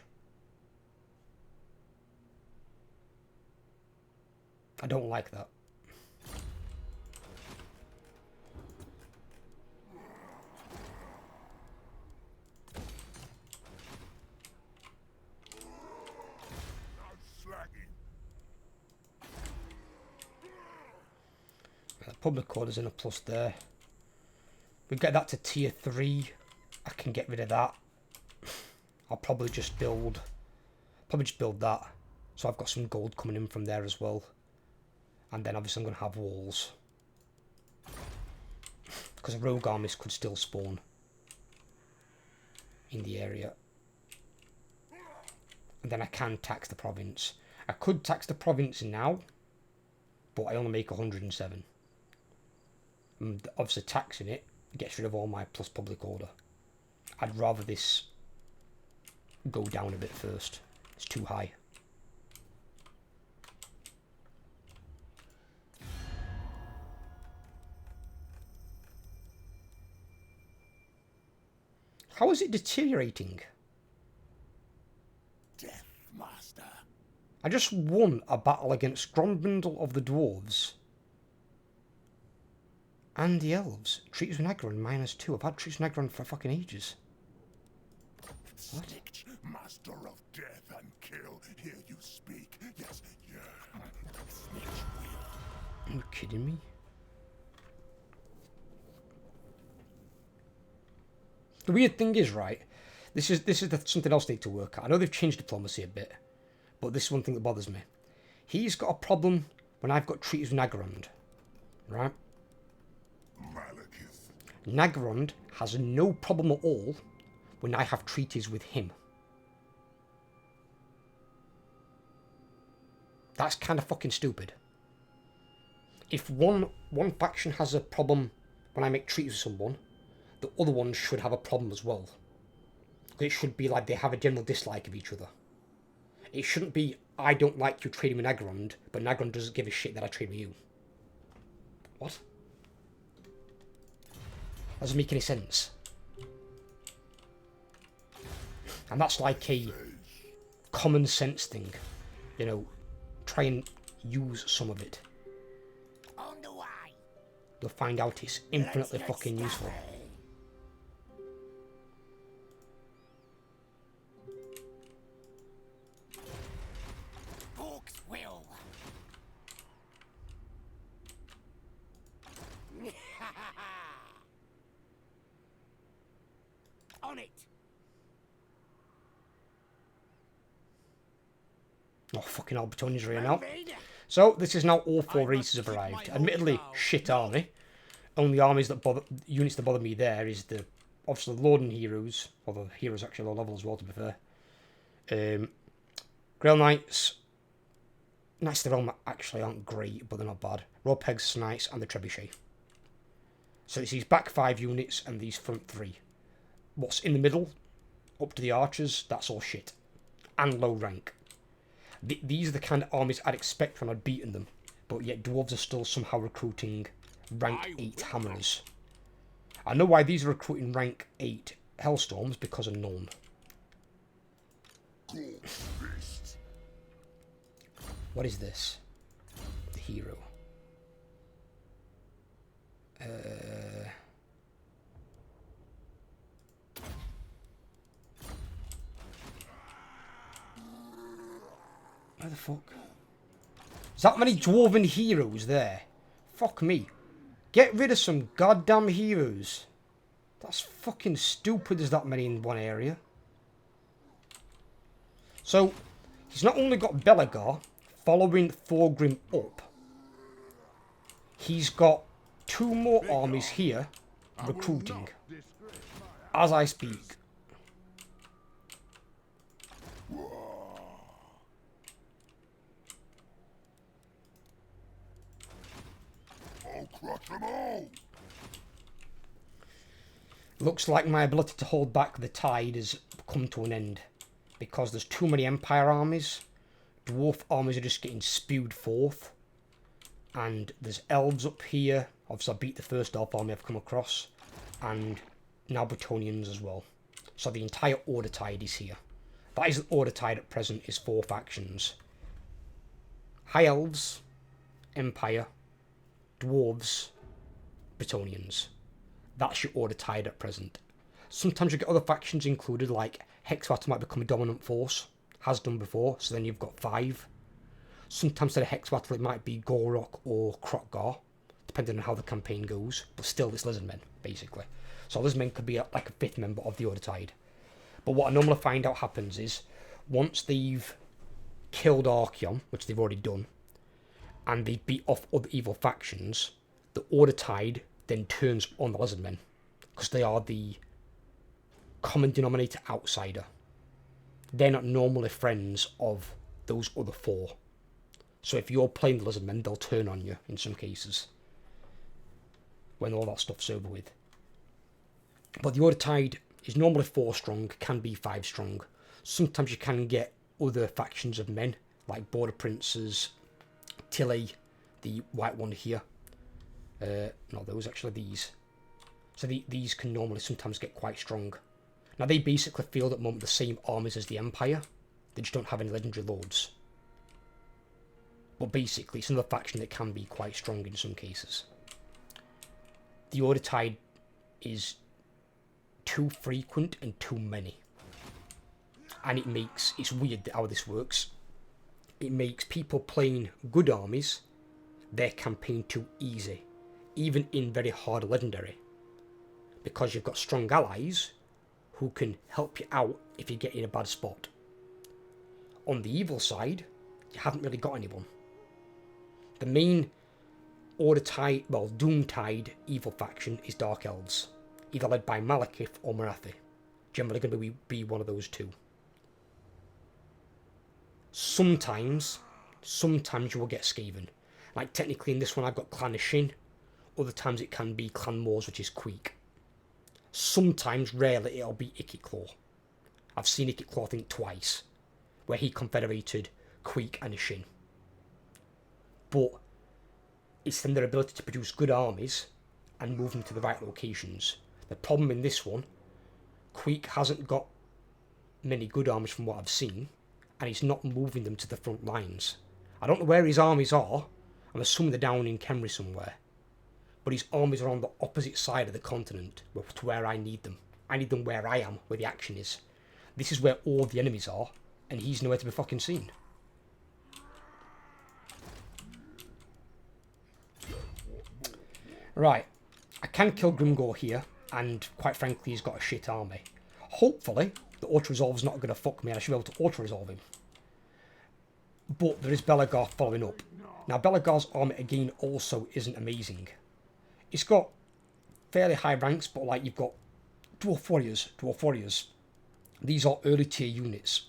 I don't like that. Public order's in a plus there. We get that to tier 3. I can get rid of that. I'll probably just build that. So I've got some gold coming in from there as well. And then obviously I'm going to have walls. Because rogue armies could still spawn in the area. And then I can tax the province. I could tax the province now, but I only make 107. And obviously taxing it gets rid of all my plus public order. I'd rather this go down a bit first. It's too high. How is it deteriorating? Death Master. I just won a battle against Grombrindle of the Dwarves. And the elves. Treats with Negron -2. I've had treats with Negron for fucking ages. What? Snitch, master of death and kill. Here you speak. Yes, yeah. Snitch will. Are you kidding me? The weird thing is, right, this is something else I need to work out. I know they've changed diplomacy a bit, but this is one thing that bothers me. He's got a problem when I've got treaties with Nagrand, right? Nagrand has no problem at all when I have treaties with him. That's kind of fucking stupid. If one faction has a problem when I make treaties with someone, the other one should have a problem as well. It should be like they have a general dislike of each other. It shouldn't be, I don't like you trading with Nagrand, but Nagrand doesn't give a shit that I trade with you. What? Doesn't make any sense. And that's like a common sense thing. You know, try and use some of it. On the way. You'll find out it's infinitely fucking useful. Books will. On it. Oh, fucking Albertonians are here now. So, this is now all 4 races have arrived. Admittedly, shit army. Only armies that bother, units that bother me there is the, obviously, the Lord and Heroes. Although the Heroes actually low level as well, to be fair. Grail Knights. Knights of the Realm actually aren't great, but they're not bad. Ropegs, Knights, and the Trebuchet. So it's these back 5 units and these front 3. What's in the middle, up to the archers, that's all shit. And low rank. These are the kind of armies I'd expect when I'd beaten them. But yet dwarves are still somehow recruiting rank 8 hammers. I know why these are recruiting rank 8 Hellstorms, because of Nuln. corpse fist. What is this? The hero. Where the fuck? Is that many dwarven heroes there? Fuck me. Get rid of some goddamn heroes. That's fucking stupid there's that many in one area. So, he's not only got Belagor following Thorgrim up, he's got 2 more armies here recruiting as I speak. I'll crush them all. Looks like my ability to hold back the tide has come to an end because there's too many Empire armies. Dwarf armies are just getting spewed forth. And there's elves up here. Obviously I beat the first elf army I've come across. And now Bretonnians as well. So the entire Order Tide is here. That is the Order Tide at present, is 4 factions. High Elves, Empire, Dwarves, Bretonnians. That's your Order Tide at present. Sometimes you get other factions included, like Hexwater might become a dominant force. Has done before, so then you've got 5. Sometimes instead of Hexwater it might be Gorok or Krokgar, depending on how the campaign goes. But still, it's Lizardmen, basically. So Lizardmen could be like a 5th member of the Order Tide. But what I normally find out happens is, once they've killed Archeon, which they've already done, and they beat off other evil factions, the Order Tide then turns on the Lizardmen, because they are the common denominator outsider. They're not normally friends of those other 4. So if you're playing the Lizardmen, they'll turn on you in some cases when all that stuff's over with. But the Order Tide is normally 4 strong, can be 5 strong. Sometimes you can get other factions of men, like Border Princes, Tilly, the white one here. No, those actually these. So these can normally sometimes get quite strong. Now they basically field at the moment the same armies as the Empire. They just don't have any legendary lords. But basically it's another faction that can be quite strong in some cases. The Order Tide is too frequent and too many. And it's weird how this works. It makes people playing good armies their campaign too easy, even in very hard legendary, because you've got strong allies who can help you out if you get in a bad spot. On the evil side, you haven't really got anyone. The main Order Tide, well, Doom Tide evil faction is Dark Elves, either led by Malekith or Marathi. Generally going to be one of those 2. Sometimes you will get Skaven. Like technically in this one I've got Clan of Shin. Other times it can be Clan Moors, which is Queek. Sometimes, rarely, it'll be Ikiclaw. I've seen Ikiclaw, I think, twice, where he confederated Queek and Shin. But it's then their ability to produce good armies and move them to the right locations. The problem in this one, Queek hasn't got many good armies from what I've seen, and he's not moving them to the front lines. I don't know where his armies are. I'm assuming they're down in Kemri somewhere. But his armies are on the opposite side of the continent to where I need them. I need them where I am, where the action is. This is where all the enemies are, and he's nowhere to be fucking seen. Right, I can kill Grimgor here, and quite frankly he's got a shit army. Hopefully, the auto-resolve's not going to fuck me and I should be able to auto-resolve him. But there is Belagor following up. Now Belagor's army again also isn't amazing. It's got fairly high ranks, but like you've got Dwarf Warriors. These are early tier units.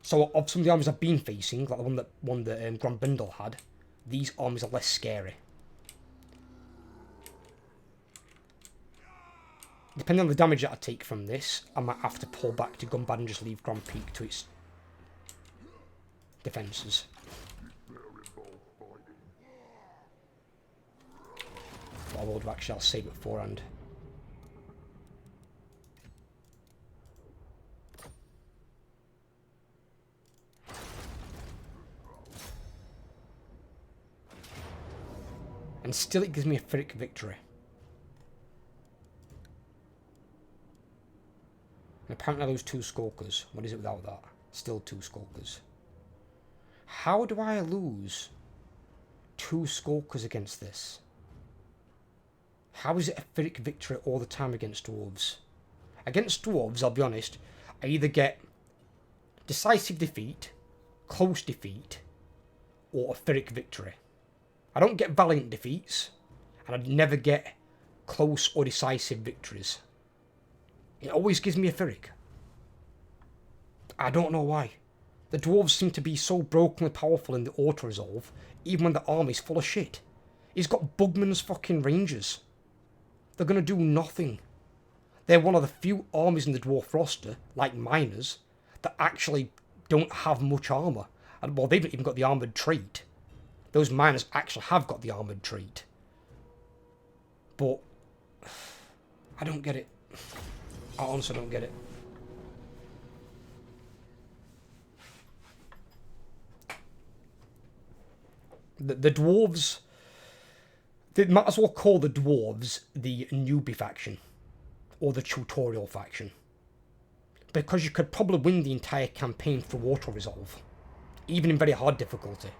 So of some of the armies I've been facing, like the one that Grand Bindle had, these armies are less scary. Depending on the damage that I take from this, I might have to pull back to Gunbad and just leave Grand Peak to its defences. But I will do, actually, I'll save it beforehand. And still it gives me a Pyrrhic victory. And apparently I lose 2 skulkers. What is it without that? Still 2 skulkers. How do I lose 2 skulkers against this? How is it a Pyrrhic victory all the time against dwarves? Against dwarves, I'll be honest, I either get decisive defeat, close defeat, or a Pyrrhic victory. I don't get valiant defeats, and I'd never get close or decisive victories. It always gives me a Pyrrhic. I don't know why. The dwarves seem to be so brokenly powerful in the auto-resolve, even when the army's full of shit. He's got Bugman's fucking rangers. They're gonna do nothing. They're one of the few armies in the dwarf roster, like miners, that actually don't have much armour. And, well, they've not even got the armoured trait. Those miners actually have got the armoured trait. But I don't get it. I honestly don't get it. The dwarves... They might as well call the dwarves the newbie faction. Or the tutorial faction. Because you could probably win the entire campaign through auto-resolve. Even in very hard difficulty.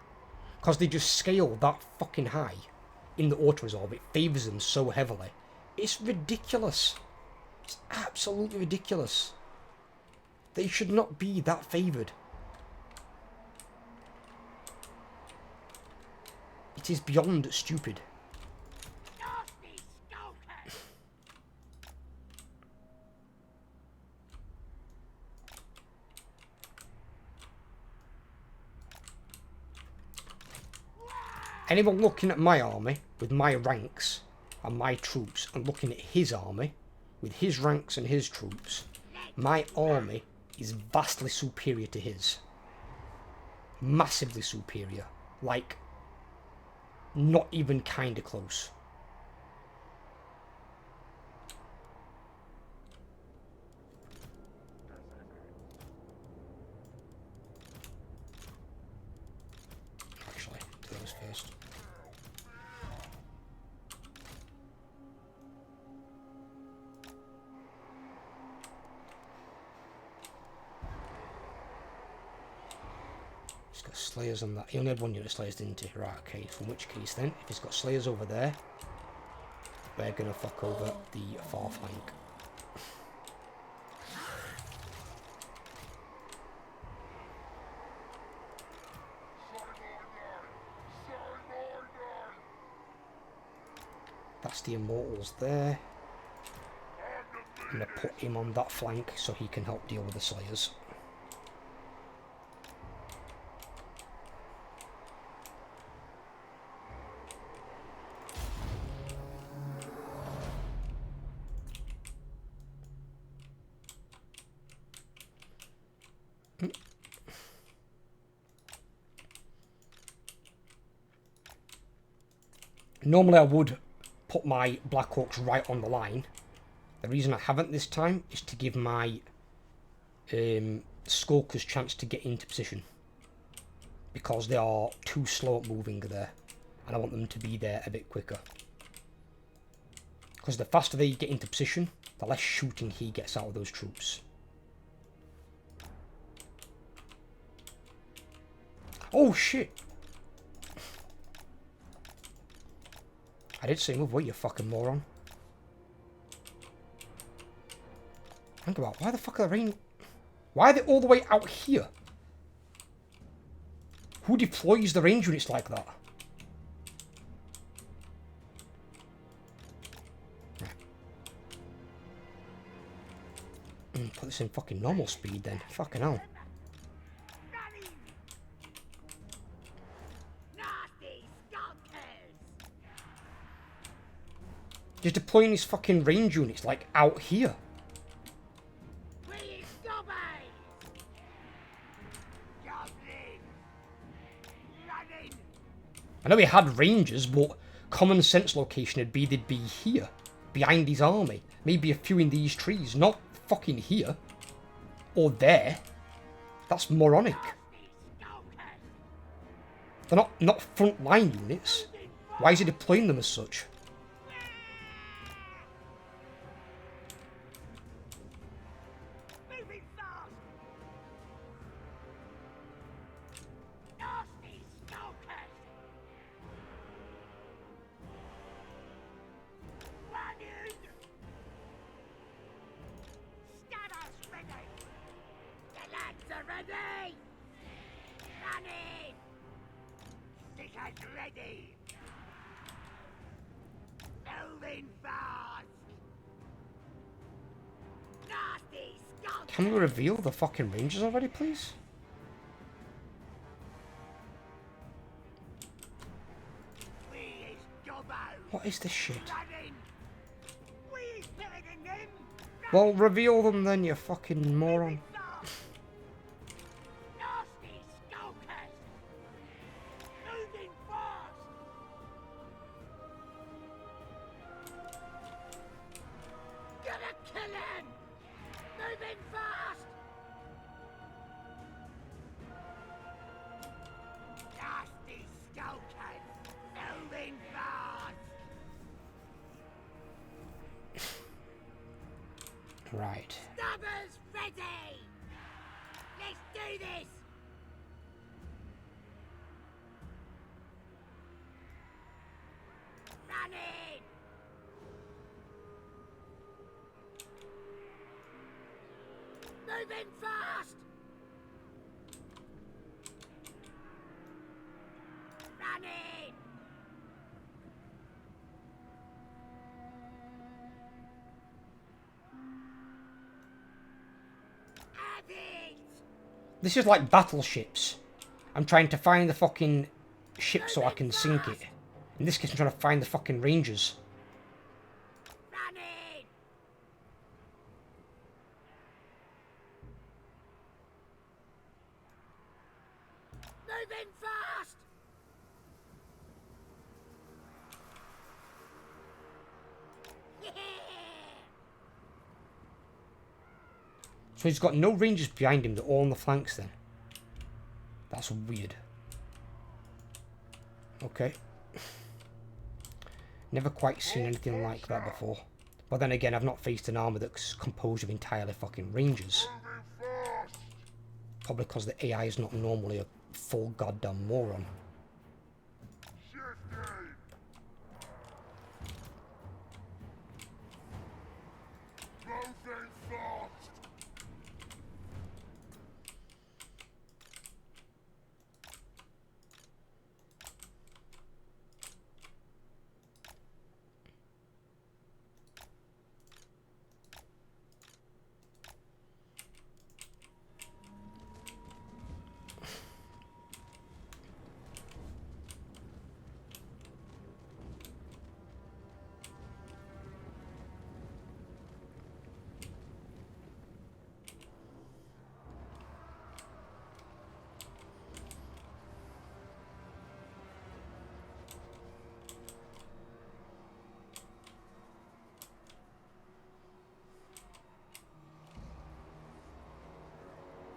Because they just scale that fucking high in the auto-resolve. It favours them so heavily. It's ridiculous. It's absolutely ridiculous. They should not be that favoured. It is beyond stupid. Nasty skulkers! Anyone looking at my army with my ranks and my troops and looking at his army with his ranks and his troops, my army is vastly superior to his. Massively superior. Like, not even kinda close. Actually, do those first. He's got Slayers on that. He only had 1 unit of Slayers, didn't he? Right, okay. So in which case then, if he's got Slayers over there, we're gonna fuck over the far flank. That's the Immortals there. I'm gonna put him on that flank so he can help deal with the Slayers. Normally I would put my Black Hawks right on the line. The reason I haven't this time is to give my Skulkers chance to get into position. Because they are too slow at moving there. And I want them to be there a bit quicker. Because the faster they get into position, the less shooting he gets out of those troops. Oh shit! I did say move away, you fucking moron. Think about why the fuck are they why are they all the way out here? Who deploys the range units like that? Put this in fucking normal speed then. Fucking hell. Nasty skulkers! He's deploying his fucking range units like out here. We stubbies! Goblins! Running! I know he had rangers, but common sense location would be they'd be here. Behind his army. Maybe a few in these trees. Not fucking here. Or there. That's moronic. Nasty skulkers! They're not front line units. Why is he deploying them as such? Moving fast! Nasty skulkers! Running! Stabbers ready! The lads are ready! Running! Stickers ready! Moving fast! Nasty skulkers! Can we reveal the fucking rangers already, please? We is Gobbo! What is this shit? Running! We is better than them! Well, reveal them then, you fucking moron. Nasty skulkers! Moving fast! Gonna kill him! Moving fast! Nasty skulkers! Moving fast! Right. Stabbers ready! Let's do this! Running! Moving fast! Running! Have it! This is like battleships. I'm trying to find the fucking ship so I can sink it. In this case, I'm trying to find the fucking rangers. Running! Moving fast! So he's got no rangers behind him, they're all on the flanks then. That's weird. Okay. Never quite seen anything like that before. But then again, I've not faced an army that's composed of entirely fucking rangers. Moving fast! Probably because the AI is not normally a full goddamn moron. Shifting! Moving fast!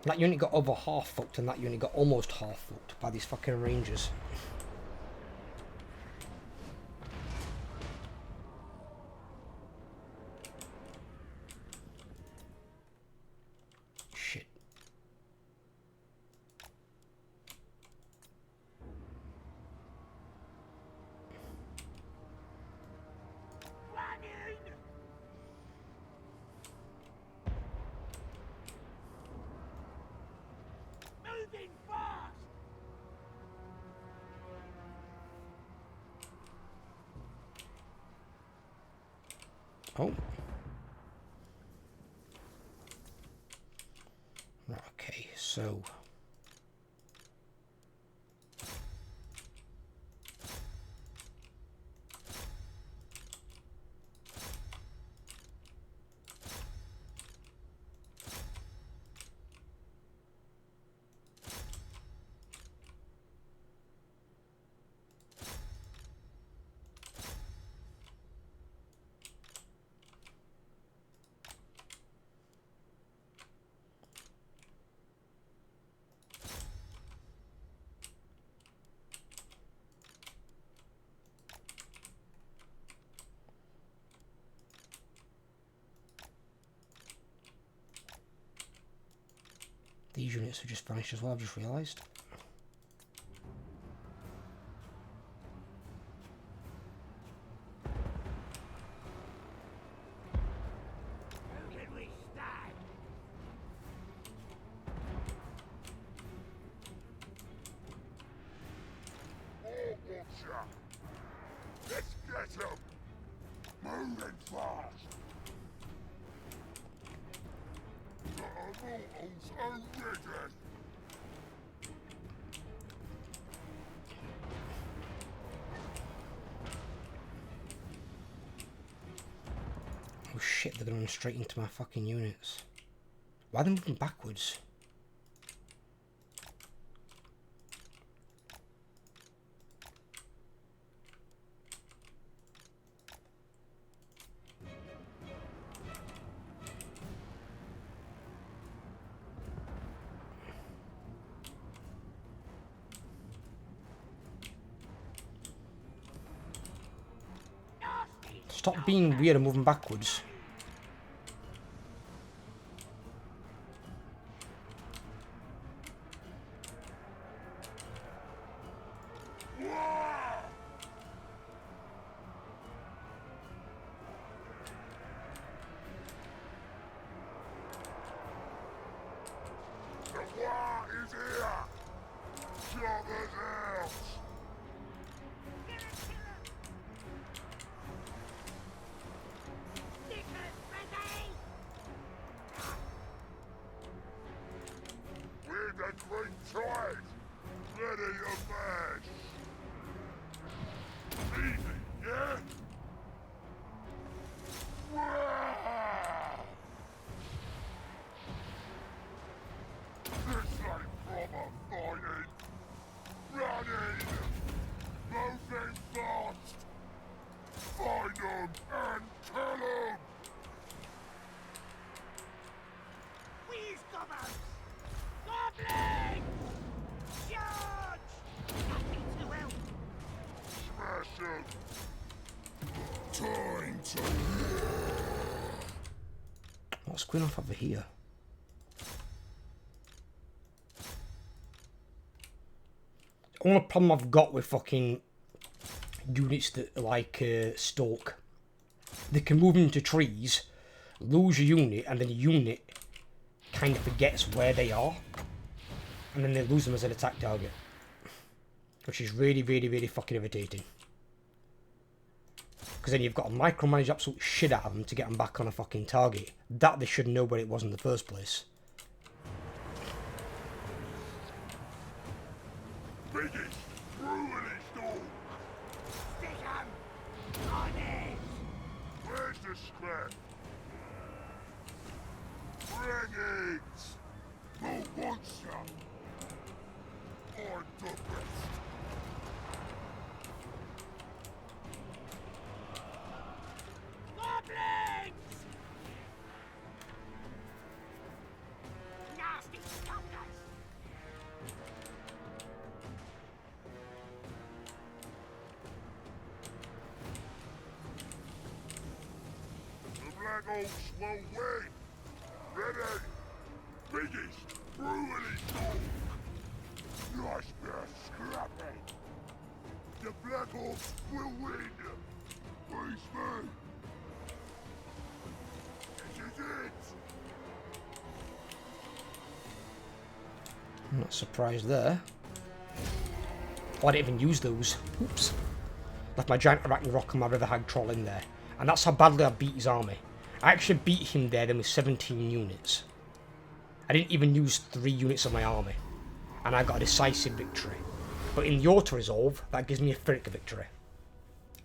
That unit got over half fucked and that unit got almost half fucked by these fucking rangers. Shit. Running! Moving fast! Oh. Okay, so... these units have just vanished as well, I've just realised. Who can we stand? All watcher! Let's get him! Moving fast! The immortals are ready! Oh shit, they're gonna run straight into my fucking units. Why are they moving backwards? Stop being weird and moving backwards. The war is here! Jobbers out! Stickers ready! We're the green tide! Ready to mash! Easy, yeah? Wow! This ain't proper fighting! Running! Moving fast! Find them and kill them! Wheeze gobbers! Goblins! Charge! Nothing to help! Smash them! Time to What's going on over here? The only problem I've got with fucking units that are like stalk, they can move into trees, lose a unit, and then the unit kind of forgets where they are, and then they lose them as an attack target, which is really, really, really fucking irritating. Because then you've got to micromanage absolute shit out of them to get them back on a fucking target that they should know where it was in the first place. biggest, brutally storm! Stick 'em! On it! Where's the scrap? Bring it! Who wants ya? I'm the best! Goblins! Nasty stalkers! The Black Oaks will win! Ready? Biggest, brutally storm! Nice bit of scrapping! The Black Oaks will win! Face me! This is it! I'm not surprised there. Oh, I didn't even use those. Oops. Left my giant arachnid rock and my river hag troll in there. And that's how badly I beat his army. I actually beat him there then with 17 units. I didn't even use 3 units of my army. And I got a decisive victory. But in the auto-resolve, that gives me a Pyrrhic victory.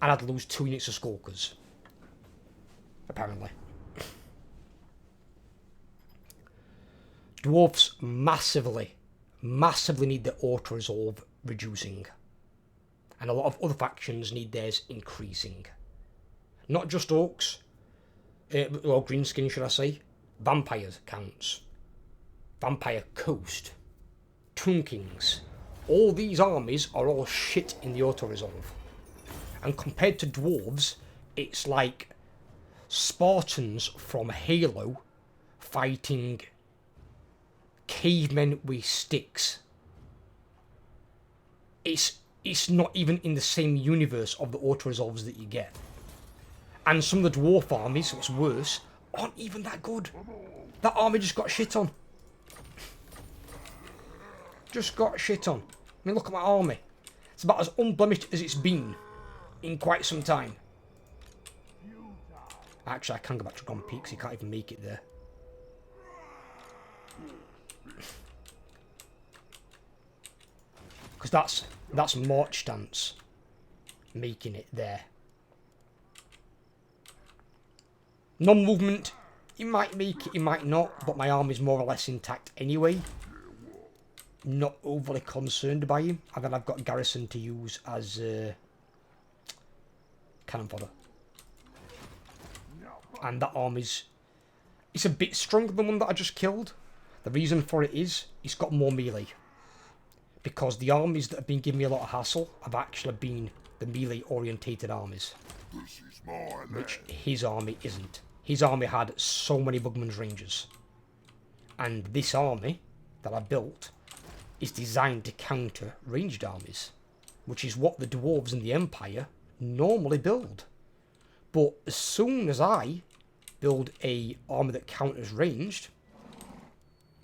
And I'd lose 2 units of Skulkers. Apparently. Dwarfs massively need their auto-resolve reducing. And a lot of other factions need theirs increasing. Not just orcs, or greenskins should I say. Vampires counts. Vampire Coast. Tomb Kings. All these armies are all shit in the auto-resolve. And compared to dwarves, it's like Spartans from Halo fighting cavemen with sticks. It's not even in the same universe of the auto-resolves that you get. And some of the dwarf armies, what's worse, aren't even that good. That army just got shit on. Just got shit on. I mean, look at my army. It's about as unblemished as it's been in quite some time. Actually, I can go back to Grand Peak because you can't even make it there. Because that's march stance making it there. Non-movement, you might make it, you might not, but my army's more or less intact anyway. Not overly concerned by him. And then I've got Garrison to use as cannon fodder. And that army's... It's a bit stronger than the one that I just killed. The reason for it is, it's got more melee. Because the armies that have been giving me a lot of hassle have actually been the melee-orientated armies. This is my land. Which his army isn't. His army had so many Bugman's Rangers. And this army that I built is designed to counter ranged armies. Which is what the dwarves in the Empire normally build. But as soon as I build a army that counters ranged,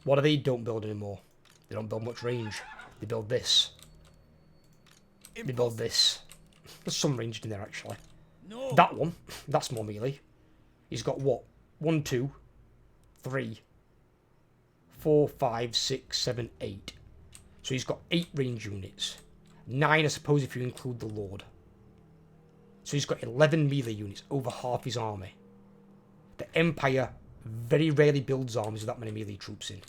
what do they don't build anymore? They don't build much range. They build this. They build this. There's some ranged in there actually. No. That one, that's more melee. He's got what? 1, 2, 3, 4, 5, 6, 7, 8. So he's got 8 range units. 9 I suppose if you include the Lord. So he's got 11 melee units, over half his army. The Empire very rarely builds armies with that many melee troops in.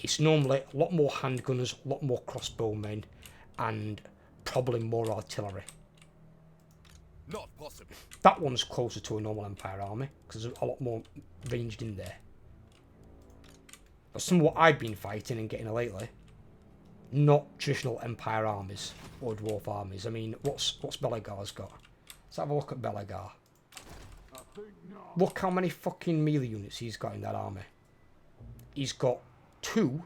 It's normally a lot more handgunners, a lot more crossbowmen, and probably more artillery. Not possible. That one's closer to a normal Empire army, because there's a lot more ranged in there. But some of what I've been fighting and getting lately, not traditional Empire armies, or dwarf armies. I mean, what's Belegar's got? Let's have a look at Belegar. Look how many fucking melee units he's got in that army. He's got 2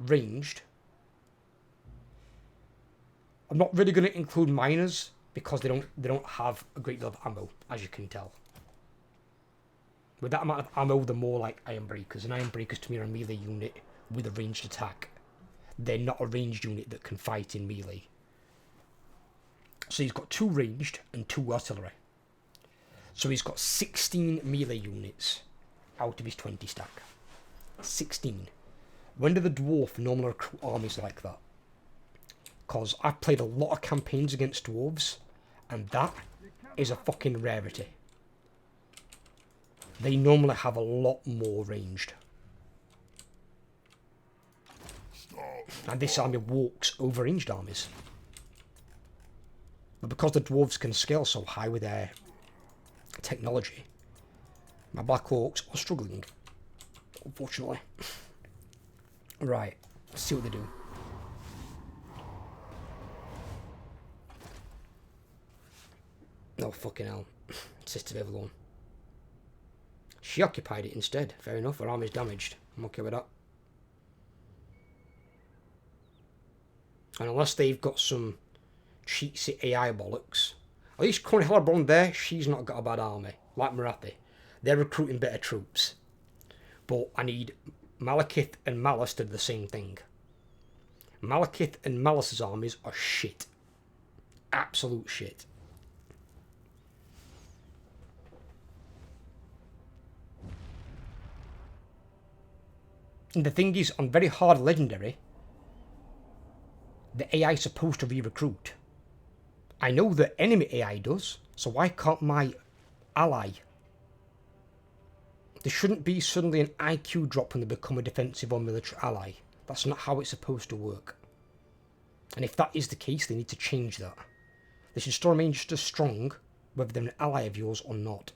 ranged. I'm not really going to include miners because they don't have a great deal of ammo, as you can tell. With that amount of ammo, they're more like Ironbreakers, and Ironbreakers to me are a melee unit with a ranged attack. They're not a ranged unit that can fight in melee. So he's got 2 ranged and 2 artillery. So he's got 16 melee units out of his 20 stack. 16. When do the dwarf normally recruit armies like that? Because I've played a lot of campaigns against dwarves, and that is a fucking rarity. They normally have a lot more ranged. And this army walks over ranged armies. But because the dwarves can scale so high with their technology, my Black Orcs are struggling, unfortunately. Right, let's see what they do. Oh, fucking hell. Sister of Everlong. She occupied it instead. Fair enough, her army's damaged. I'm okay with that. And unless they've got some cheatsy AI bollocks. At least Connie Hellebron there, she's not got a bad army. Like Marathi. They're recruiting better troops. But I need Malekith and Malice to do the same thing. Malekith and Malice's armies are shit. Absolute shit. And the thing is, on very hard legendary, the AI is supposed to re-recruit. I know the enemy AI does, so why can't my ally? There shouldn't be suddenly an IQ drop when they become a defensive or military ally. That's not how it's supposed to work. And if that is the case, they need to change that. They should still remain just as strong, whether they're an ally of yours or not.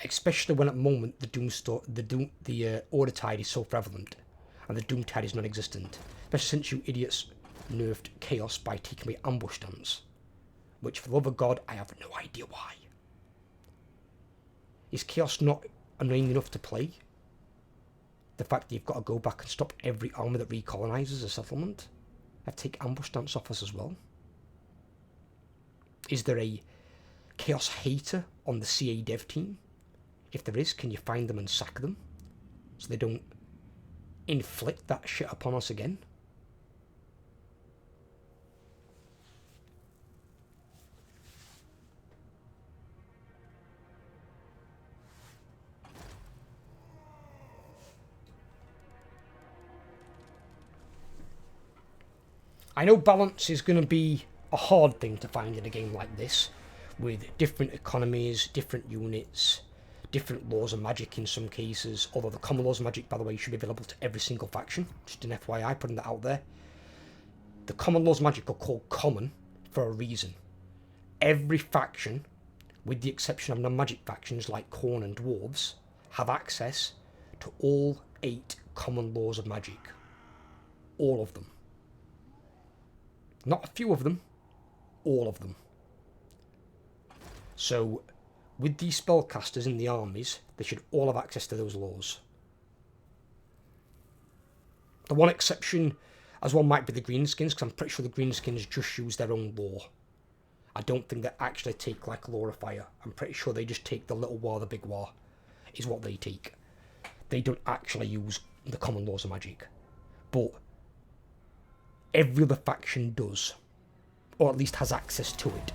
Especially when at the moment the Order Tide is so prevalent, and the Doom Tide is non-existent. Especially since you idiots nerfed Chaos by taking away ambush stance. Which, for the love of God, I have no idea why. Is Chaos not annoying enough to play? The fact that you've got to go back and stop every army that recolonizes a settlement. I take ambush stance offers as well. Is there a Chaos Hater on the CA dev team? If there is, can you find them and sack them? So they don't inflict that shit upon us again? I know balance is going to be a hard thing to find in a game like this, with different economies, different units, different laws of magic in some cases, although the common laws of magic, by the way, should be available to every single faction. Just an FYI, putting that out there. The common laws of magic are called common for a reason. Every faction, with the exception of non-magic factions like Khorne and Dwarves, have access to all 8 common laws of magic. All of them. Not a few of them, all of them. So, with these spellcasters in the armies, they should all have access to those laws. The one exception as well might be the greenskins, because I'm pretty sure the greenskins just use their own law. I don't think they actually take like Law of Fire. I'm pretty sure they just take the little war, the big war, is what they take. They don't actually use the common laws of magic. But every other faction does, or at least has access to it.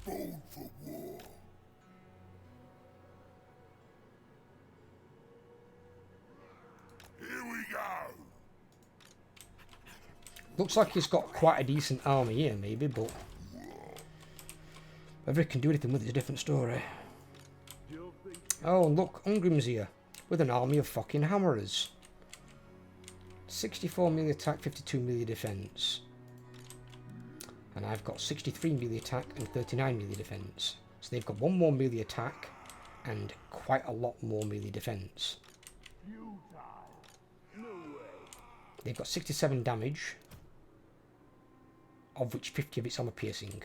Born for war. Here we go. Looks like he's got quite a decent army here, maybe, but whether he can do anything with it is a different story. Oh, and look, Ungrim's here, with an army of fucking hammerers. 64 melee attack, 52 melee defense. And I've got 63 melee attack and 39 melee defense. So they've got 1 more melee attack and quite a lot more melee defense. They've got 67 damage, of which 50 of it's armor piercing.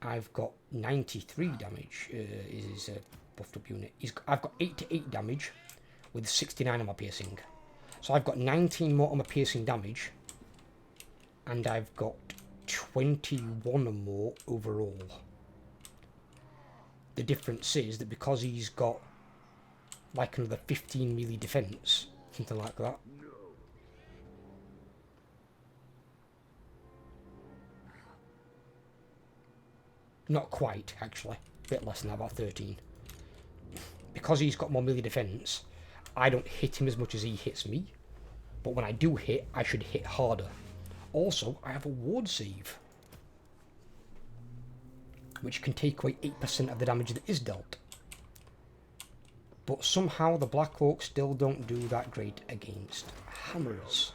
I've got 93 damage, is a buffed up unit. I've got 88 damage with 69 armor piercing. So I've got 19 more armor piercing damage, and I've got 21 or more overall. The difference is that because he's got like another 15 melee defense, something like that. Not quite, actually. A bit less than that, about 13. Because he's got more melee defense, I don't hit him as much as he hits me. But when I do hit, I should hit harder. Also, I have a ward save, which can take away 8% of the damage that is dealt. But somehow the Black Orcs still don't do that great against hammers.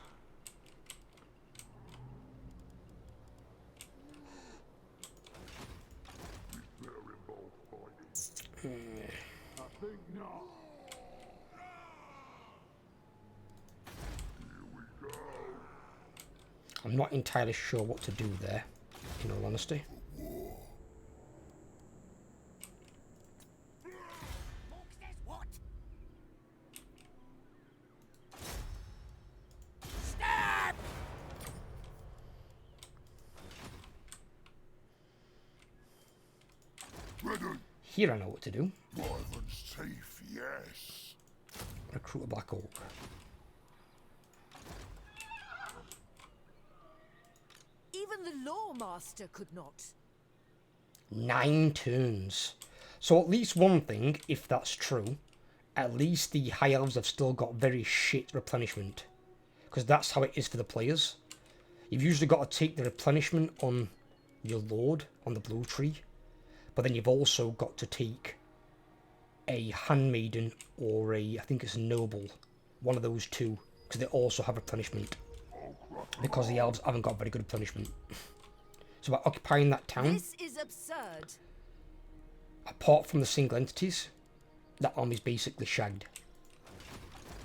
I'm not entirely sure what to do there, in all honesty. What? Stab! Ready. Here I know what to do. Wyvern's teeth, yes. Recruit a Black Orc. Even the Lawmaster could not. 9 turns. So at least one thing, if that's true, at least the High Elves have still got very shit replenishment. Because that's how it is for the players. You've usually got to take the replenishment on your Lord, on the blue tree. But then you've also got to take a Handmaiden or I think it's a Noble. One of those two. Because they also have replenishment. Because the elves haven't got very good replenishment. So by occupying that town, This is absurd. apart from the single entities, that army's basically shagged.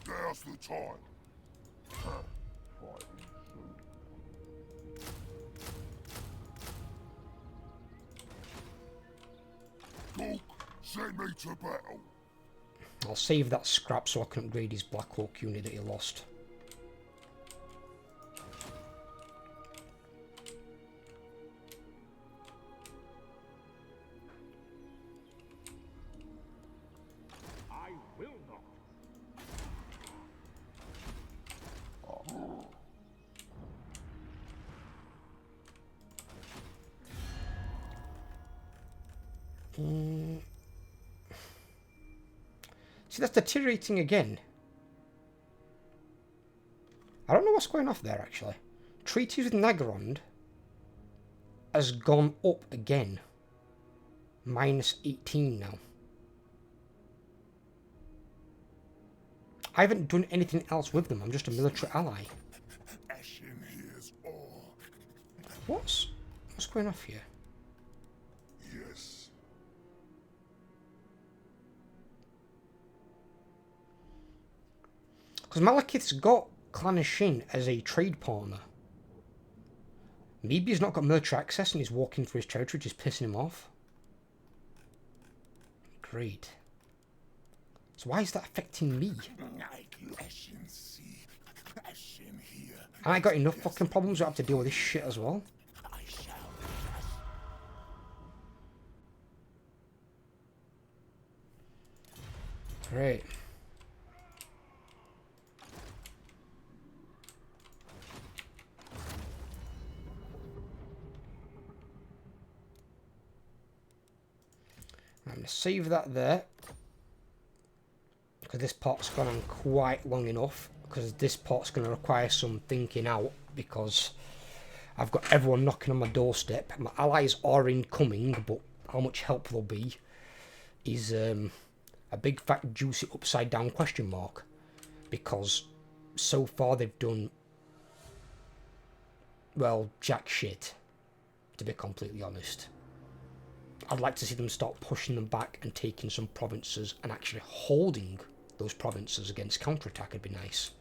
Now's the time. Send me to battle. I'll save that scrap so I can upgrade his Black Hawk unit that he lost. I will not. See, that's deteriorating again. I don't know what's going off there, actually. Treaties with Nagarond has gone up again. Minus 18 now. I haven't done anything else with them. I'm just a military ally. Ashen here's all. What's going off here? Yes. Because Malekith's got Clan of Shin as a trade partner. Maybe he's not got military access and he's walking through his territory, just pissing him off. Great. So why is that affecting me? Ashen sea. Ashen here. And I got enough fucking problems. I have to deal with this shit as well. I shall. Great. I'm going to save that there. Because this part's gone on quite long enough. Because this part's going to require some thinking out. Because I've got everyone knocking on my doorstep. My allies are incoming. But how much help they'll be is a big fat juicy upside down question mark. Because so far they've done, well, jack shit. To be completely honest. I'd like to see them start pushing them back and taking some provinces and actually holding those provinces against counterattack would be nice.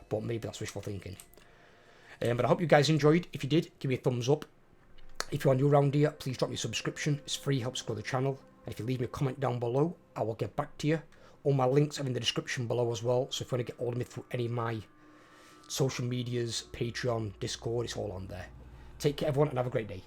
But maybe that's wishful thinking. But I hope you guys enjoyed. If you did, give me a thumbs up. If you're new around here, please drop me a subscription. It's free, helps grow the channel. And if you leave me a comment down below, I will get back to you. All my links are in the description below as well. So if you want to get hold of me through any of my social medias, Patreon, Discord, it's all on there. Take care everyone and have a great day.